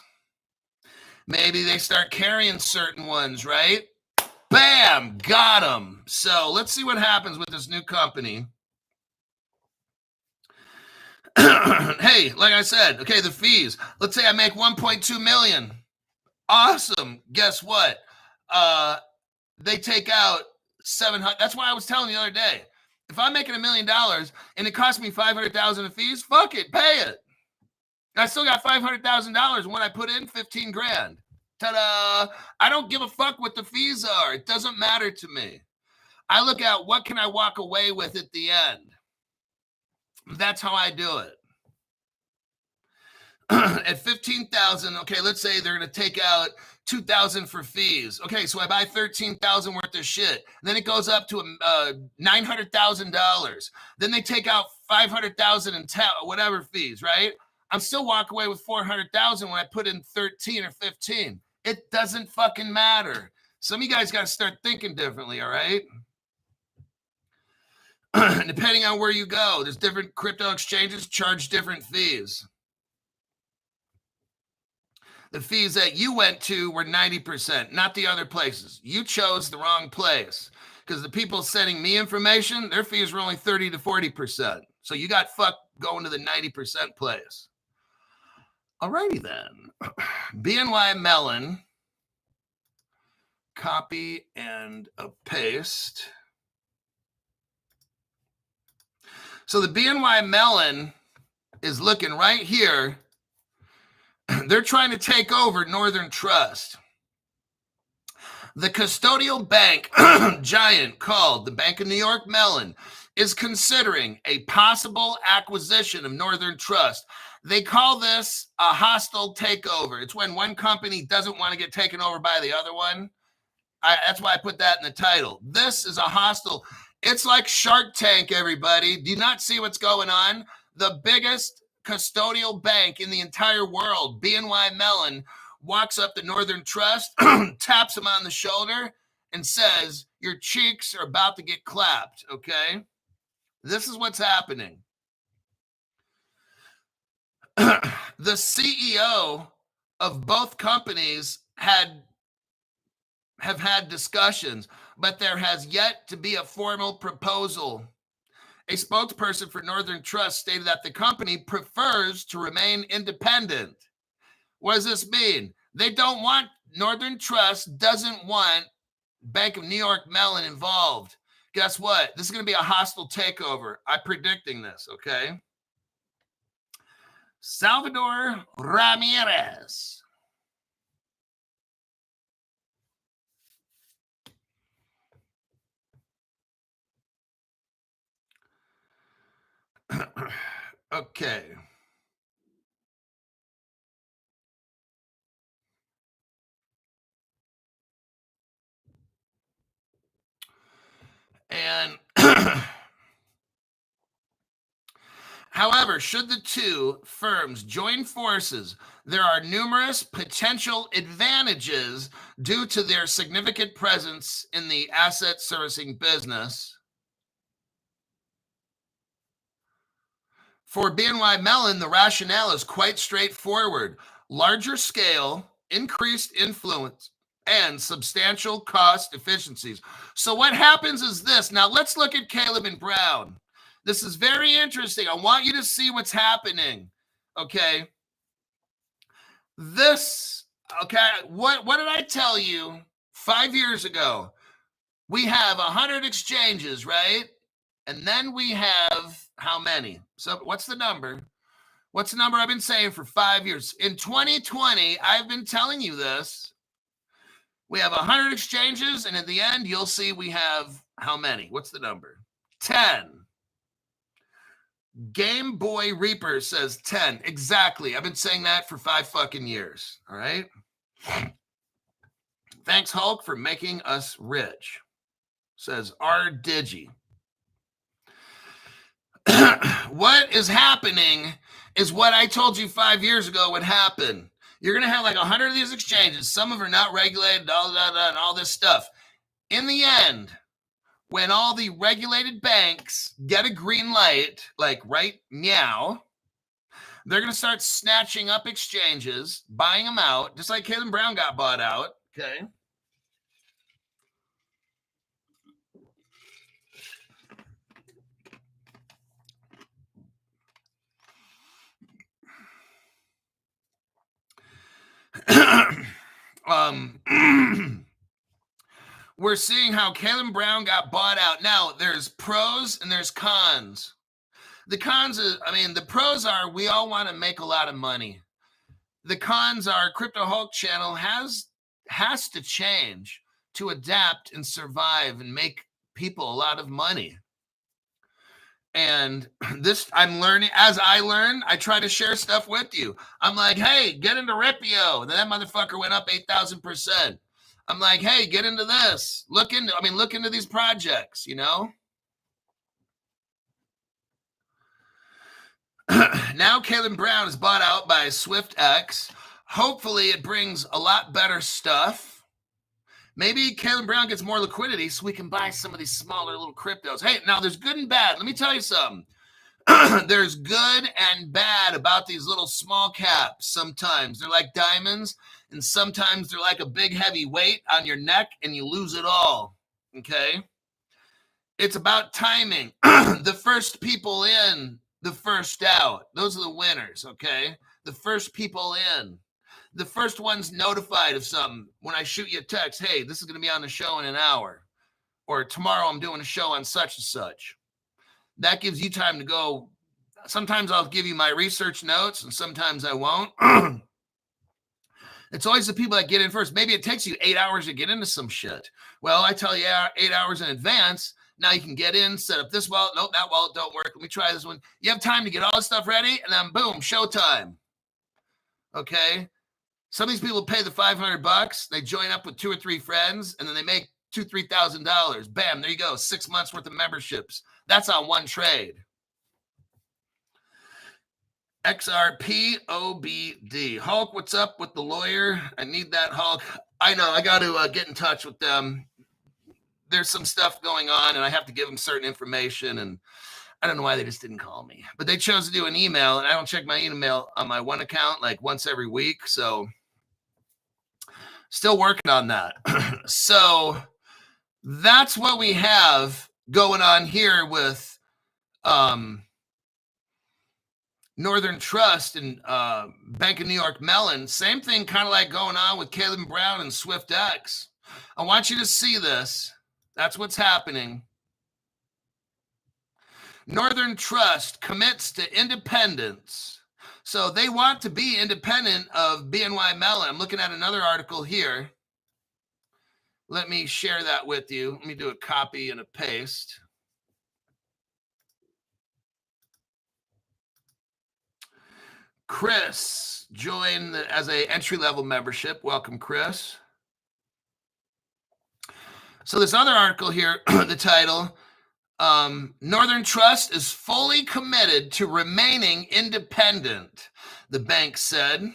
Maybe they start carrying certain ones, right? Bam, got them. So let's see what happens with this new company. Hey, like I said, okay, the fees. Let's say I make 1.2 million. Awesome. Guess what? They take out 700. That's why I was telling you the other day. If I'm making $1 million and it costs me 500,000 in fees, fuck it, pay it. I still got $500,000 when I put in 15 grand. Ta-da! I don't give a fuck what the fees are. It doesn't matter to me. I look at what can I walk away with at the end. That's how I do it. At 15,000, okay, let's say they're going to take out 2,000 for fees. Okay, so I buy 13,000 worth of shit. Then it goes up to $900,000. Then they take out 500,000 in whatever fees, right? I'm still walking away with 400,000 when I put in 13 or 15. It doesn't fucking matter. Some of you guys got to start thinking differently, all right? Depending on where you go, there's different crypto exchanges charge different fees. The fees that you went to were 90%, not the other places. You chose the wrong place because the people sending me information, their fees were only 30 to 40%. So you got fucked going to the 90% place. Alrighty then. BNY Mellon. Copy and a paste. So the BNY Mellon is looking right here. They're trying to take over Northern Trust. The custodial bank giant called the Bank of New York Mellon is considering a possible acquisition of Northern Trust. They call this a hostile takeover. It's when one company doesn't want to get taken over by the other one. That's why I put that in the title. This is a hostile. It's like Shark Tank, everybody. Do you not see what's going on? The biggest custodial bank in the entire world, BNY Mellon, walks up to Northern Trust, taps him on the shoulder, and says, your cheeks are about to get clapped, okay? This is what's happening. The CEO of both companies have had discussions, but there has yet to be a formal proposal. A spokesperson for Northern Trust stated that the company prefers to remain independent. What does this mean? They don't want, Northern Trust doesn't want Bank of New York Mellon involved. Guess what? This is going to be a hostile takeover. I'm predicting this, okay? Salvador Ramirez. Okay. And however, should the two firms join forces, there are numerous potential advantages due to their significant presence in the asset servicing business. For BNY Mellon, the rationale is quite straightforward. Larger scale, increased influence, and substantial cost efficiencies. So what happens is this. Now let's look at Caleb and Brown. This is very interesting. I want you to see what's happening. Okay. What did I tell you 5 years ago? We have 100 exchanges, right? And then we have how many? So what's the number? What's the number I've been saying for 5 years? In 2020, I've been telling you this. We have 100 exchanges, and at the end, you'll see we have how many? What's the number? 10. Game Boy Reaper says 10. Exactly. I've been saying that for 5 fucking years. All right? Thanks, Hulk, for making us rich, says R. Digi. What is happening is what I told you 5 years ago would happen. You're going to have like 100 of these exchanges. Some of them are not regulated, and all this stuff. In the end, when all the regulated banks get a green light, like right meow, they're going to start snatching up exchanges, buying them out, just like Caleb Brown got bought out. Okay. We're seeing how Caleb Brown got bought out. Now, there's pros and there's cons. The cons is, the pros are we all want to make a lot of money. The cons are Crypto Hulk channel has to change to adapt and survive and make people a lot of money. And this, I'm learning. As I learn, I try to share stuff with you. I'm like, hey, get into Ripio. And then that motherfucker went up 8,000%. I'm like, hey, get into this. Look into these projects, Now Caleb Brown is bought out by SwiftX. Hopefully it brings a lot better stuff. Maybe Caleb Brown gets more liquidity so we can buy some of these smaller little cryptos. Hey, now there's good and bad. Let me tell you something. There's good and bad about these little small caps. Sometimes they're like diamonds, and sometimes they're like a big heavy weight on your neck and you lose it all. Okay? It's about timing. The first people in, the first out. Those are the winners, okay? The first people in. The first one's notified of something. When I shoot you a text, hey, this is going to be on the show in an hour. Or tomorrow I'm doing a show on such and such. That gives you time to go. Sometimes I'll give you my research notes and sometimes I won't. It's always the people that get in first. Maybe it takes you 8 hours to get into some shit. Well, I tell you 8 hours in advance. Now you can get in, set up this wallet. Nope, that wallet don't work. Let me try this one. You have time to get all this stuff ready and then boom, showtime. Okay? Some of these people pay the $500. They join up with 2 or 3 friends, and then they make $2,000-$3,000. Bam, there you go. 6 months worth of memberships. That's on one trade. XRPOBD. Hulk, what's up with the lawyer? I need that, Hulk. I know. I got to get in touch with them. There's some stuff going on, and I have to give them certain information, and I don't know why they just didn't call me. But they chose to do an email, and I don't check my email on my one account like once every week, so still working on that. So that's what we have going on here with Northern Trust and Bank of New York Mellon. Same thing kind of like going on with Caleb Brown and SwiftX. I want you to see this. That's what's happening. Northern Trust commits to independence. So they want to be independent of BNY Mellon. I'm looking at another article here. Let me share that with you. Let me do a copy and a paste. Chris joined as a entry-level membership. Welcome, Chris. So this other article here, the title, Northern Trust is fully committed to remaining independent, the bank said.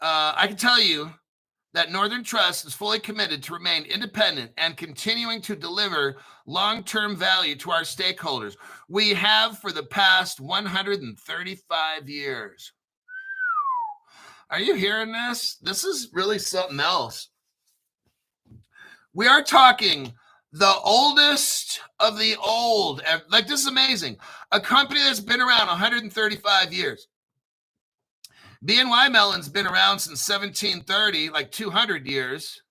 I can tell you that Northern Trust is fully committed to remain independent and continuing to deliver long-term value to our stakeholders. We have for the past 135 years. Are you hearing this? This is really something else. We are talking the oldest of the old. Like, this is amazing. A company that's been around 135 years. BNY Mellon's been around since 1730, like 200 years.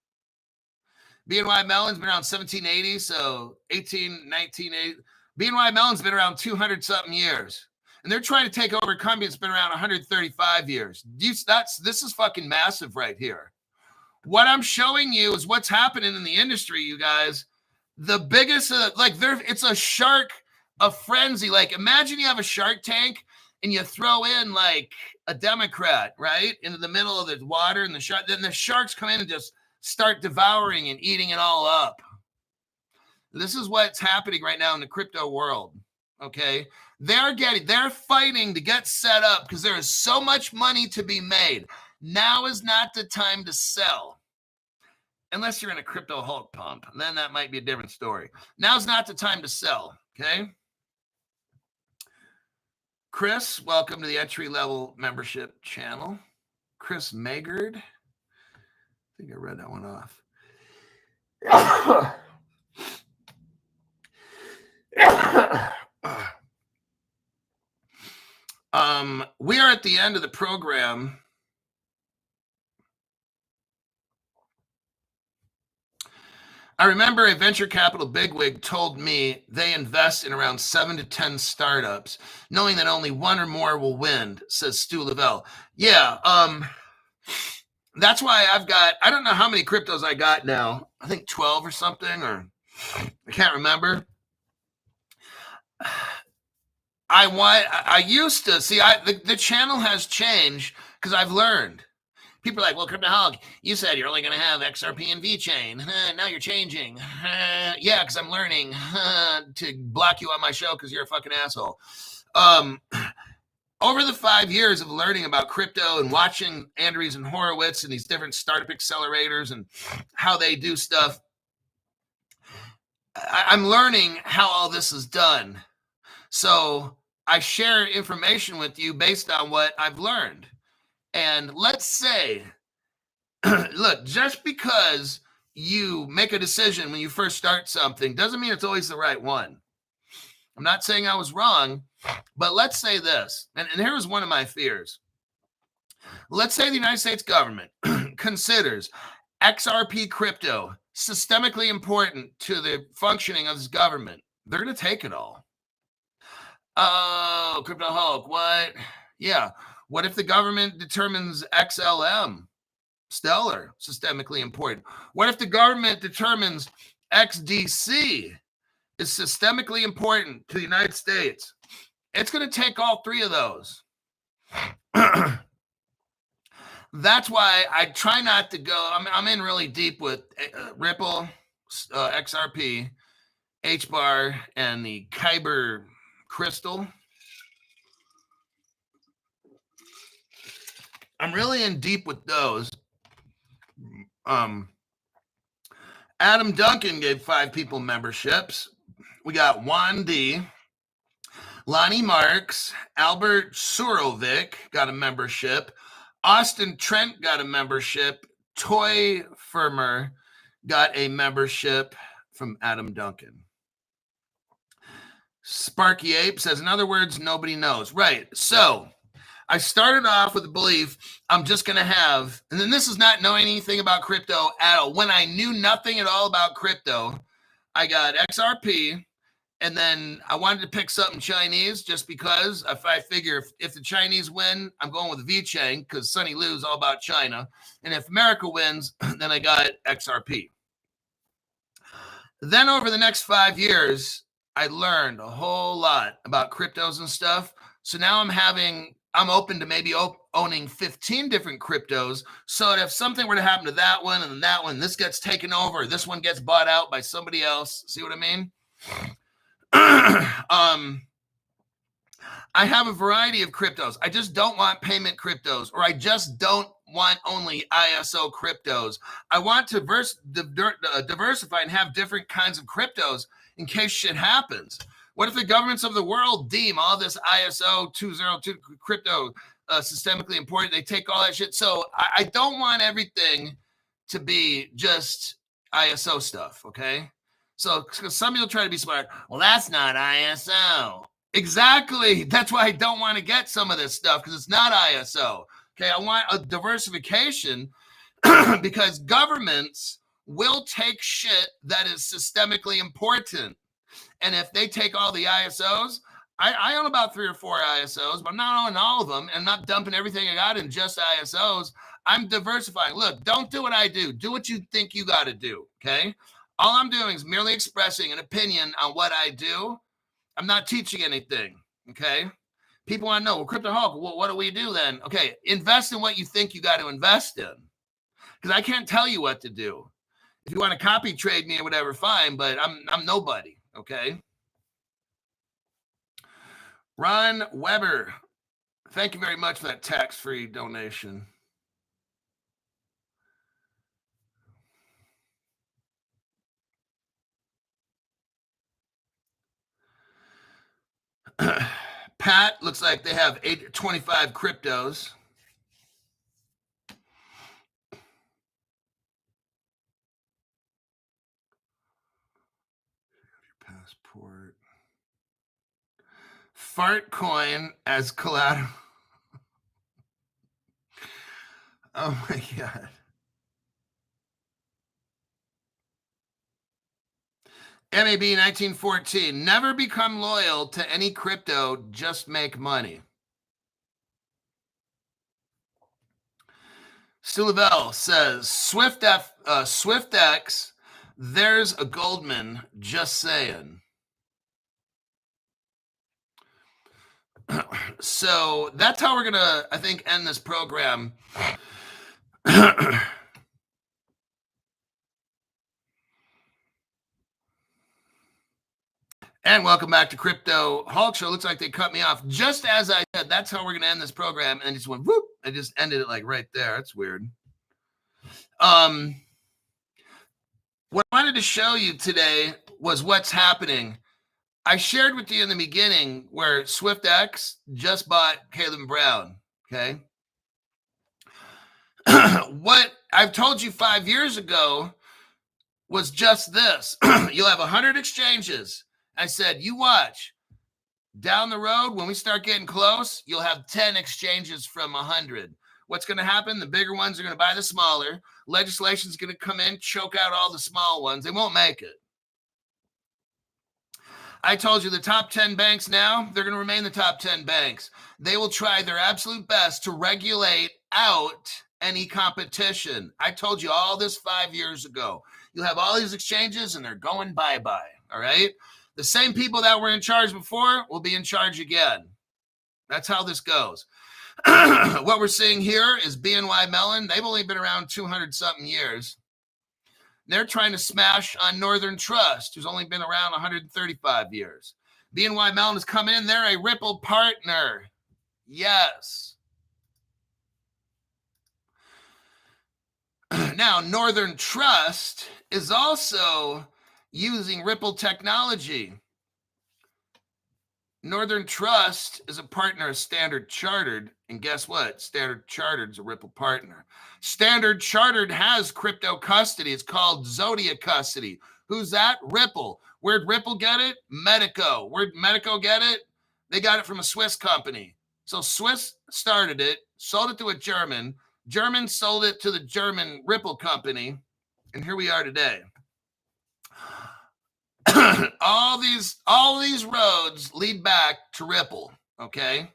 BNY Mellon's been around 1780, so 1980. BNY Mellon's been around 200-something years. And they're trying to take over a company that's been around 135 years. This is fucking massive right here. What I'm showing you is what's happening in the industry, you guys. The biggest, it's a frenzy. Like, imagine you have a Shark Tank and you throw in like a Democrat, right, into the middle of the water, and then the sharks come in and just start devouring and eating it all up. This is what's happening right now in the crypto world. Okay, they're fighting to get set up because there is so much money to be made. Now is not the time to sell. Unless you're in a crypto Hulk pump, then that might be a different story. Now's not the time to sell, okay? Chris, welcome to the entry-level membership channel. Chris Magard. I think I read that one off. We are at the end of the program. I remember a venture capital bigwig told me they invest in around 7 to 10 startups, knowing that only one or more will win, says Stu Lavelle. Yeah, that's why I don't know how many cryptos I got now. I think 12 or something, or I can't remember. I used to see, the channel has changed because I've learned. People are like, well, Cryptoholic, you said you're only going to have XRP and VeChain. Now you're changing. Yeah, because I'm learning to block you on my show because you're a fucking asshole. Over the 5 years of learning about crypto and watching Andreessen Horowitz and these different startup accelerators and how they do stuff, I'm learning how all this is done. So I share information with you based on what I've learned. And let's say, look, just because you make a decision when you first start something doesn't mean it's always the right one. I'm not saying I was wrong, but let's say this, and here was one of my fears. Let's say the United States government considers XRP crypto systemically important to the functioning of this government. They're going to take it all. Oh, Cryptoholic, what? Yeah. What if the government determines XLM, stellar, systemically important? What if the government determines XDC is systemically important to the United States? It's going to take all three of those. That's why I try not to go. I'm in really deep with Ripple, XRP, HBAR, and the Kyber crystal. I'm really in deep with those. Adam Duncan gave 5 people memberships. We got Juan D, Lonnie Marks, Albert Surovic got a membership. Austin Trent got a membership. Toy Firmer got a membership from Adam Duncan. Sparky Ape says, in other words, nobody knows. Right. So I started off with the belief I'm just going to have, and then this is not knowing anything about crypto at all. When I knew nothing at all about crypto, I got XRP, and then I wanted to pick something Chinese just because I figure if the Chinese win, I'm going with VeChain because Sonny Liu's all about China. And if America wins, then I got XRP. Then over the next 5 years, I learned a whole lot about cryptos and stuff. So now I'm open to maybe owning 15 different cryptos. So that if something were to happen to that one and then that one, this gets taken over, this one gets bought out by somebody else. See what I mean? I have a variety of cryptos. I just don't want payment cryptos, or I just don't want only ISO cryptos. I want to diversify and have different kinds of cryptos in case shit happens. What if the governments of the world deem all this ISO 202 crypto systemically important? They take all that shit. So I don't want everything to be just ISO stuff, okay? So some people try to be smart. Well, that's not ISO. Exactly. That's why I don't want to get some of this stuff because it's not ISO. Okay, I want a diversification because governments will take shit that is systemically important. And if they take all the ISOs, I own about 3 or 4 ISOs, but I'm not owning all of them and not dumping everything I got in just ISOs. I'm diversifying. Look, don't do what I do. Do what you think you got to do, okay? All I'm doing is merely expressing an opinion on what I do. I'm not teaching anything, okay? People want to know, well, Cryptoholic, well, what do we do then? Okay, invest in what you think you got to invest in because I can't tell you what to do. If you want to copy trade me or whatever, fine, but I'm nobody, okay? Ron Weber, thank you very much for that tax-free donation. Pat, looks like they have 25 cryptos. Passport. Fart coin as collateral. Oh my God. MAB 1914, never become loyal to any crypto, just make money. Stu Lavelle says, SwiftX, there's a Goldman, just saying. So that's how we're going to, I think, end this program. And welcome back to Crypto Hulk Show. Looks like they cut me off just as I said. That's how we're going to end this program. And just went whoop. I just ended it like right there. That's weird. What I wanted to show you today was what's happening. I shared with you in the beginning where SwiftX just bought Caleb Brown. Okay. What I've told you 5 years ago was just this. You'll have 100 exchanges. I said, you watch. Down the road, when we start getting close, you'll have 10 exchanges from 100. What's going to happen? The bigger ones are going to buy the smaller. Legislation is going to come in, choke out all the small ones. They won't make it. I told you the top 10 banks now, they're going to remain the top 10 banks. They will try their absolute best to regulate out any competition. I told you all this 5 years ago. You'll have all these exchanges and they're going bye-bye, all right? The same people that were in charge before will be in charge again. That's how this goes. What we're seeing here is BNY Mellon. They've only been around 200-something years. They're trying to smash on Northern Trust, who's only been around 135 years. BNY Mellon has come in. They're a Ripple partner. Yes. Now, Northern Trust is also using Ripple technology. Northern Trust is a partner of Standard Chartered, and guess what? Standard Chartered is a Ripple partner. Standard Chartered has crypto custody. It's called Zodiac custody. Who's that? Ripple. Where'd Ripple get it? Medico. Where'd Medico get it? They got it from a Swiss company. So Swiss started it, sold it to a German. German sold it to the German Ripple company, and here we are today. all these roads lead back to Ripple, okay?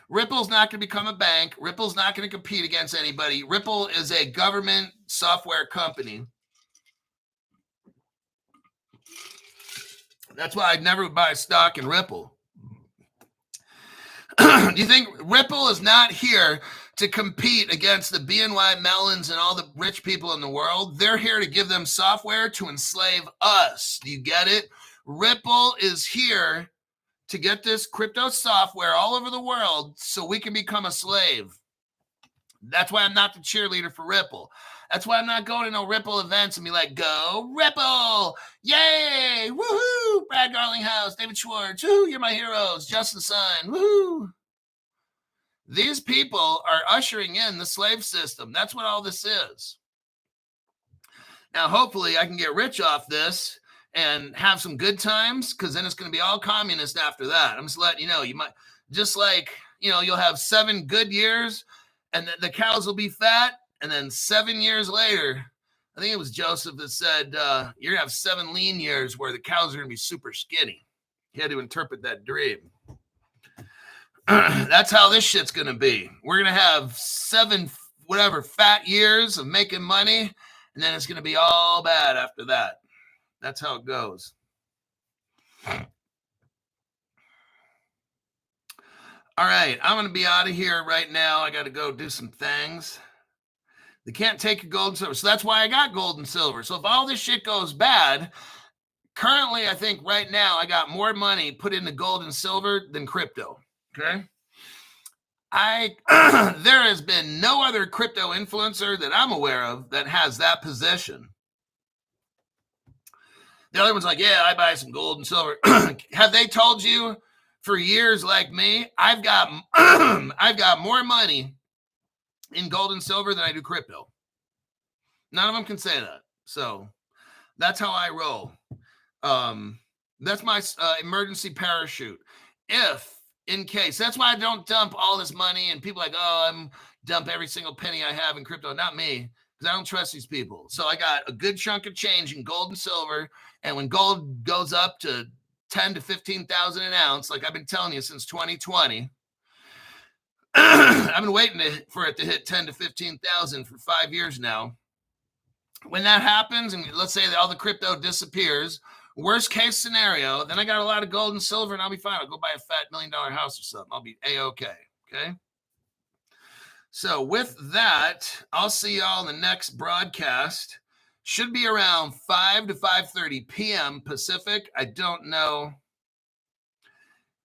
Ripple's not going to become a bank. Ripple's not going to compete against anybody. Ripple is a government software company. That's why I'd never buy stock in Ripple. Do you think Ripple is not here to compete against the BNY Mellons and all the rich people in the world? They're here to give them software to enslave us. Do you get it? Ripple is here to get this crypto software all over the world so we can become a slave. That's why I'm not the cheerleader for Ripple. That's why I'm not going to no Ripple events and be like, go Ripple, yay, woohoo, Brad Garlinghouse, David Schwartz, woohoo, you're my heroes, Justin Sun, woohoo. These people are ushering in the slave system. That's what all this is. Now, hopefully I can get rich off this and have some good times, because then it's going to be all communist after that. I'm just letting you know, you might, just like, you'll have 7 good years and the cows will be fat. And then 7 years later, I think it was Joseph that said, you're going to have 7 lean years where the cows are going to be super skinny. He had to interpret that dream. That's how this shit's going to be. We're going to have 7, fat years of making money. And then it's going to be all bad after that. That's how it goes. All right. I'm going to be out of here right now. I got to go do some things. They can't take your gold and silver. So that's why I got gold and silver. So if all this shit goes bad, currently, I think right now I got more money put into gold and silver than crypto. Okay. There has been no other crypto influencer that I'm aware of that has that position. The other one's like, yeah, I buy some gold and silver. Have they told you for years like me, I've got more money in gold and silver than I do crypto? None of them can say that. So that's how I roll. That's my emergency parachute. If in case, that's why I don't dump all this money and people like, oh, I'm dump every single penny I have in crypto. Not me, because I don't trust these people. So I got a good chunk of change in gold and silver. And when gold goes up to 10 to 15,000 an ounce, like I've been telling you since 2020, I've been waiting for it to hit 10 to 15,000 for 5 years now. When that happens, and let's say that all the crypto disappears, worst case scenario, then I got a lot of gold and silver and I'll be fine. I'll go buy a fat $1 million house or something. I'll be A-okay. Okay. So with that, I'll see y'all in the next broadcast. Should be around 5 to 5:30 p.m. Pacific. I don't know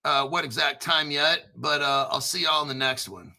what exact time yet, but I'll see y'all in the next one.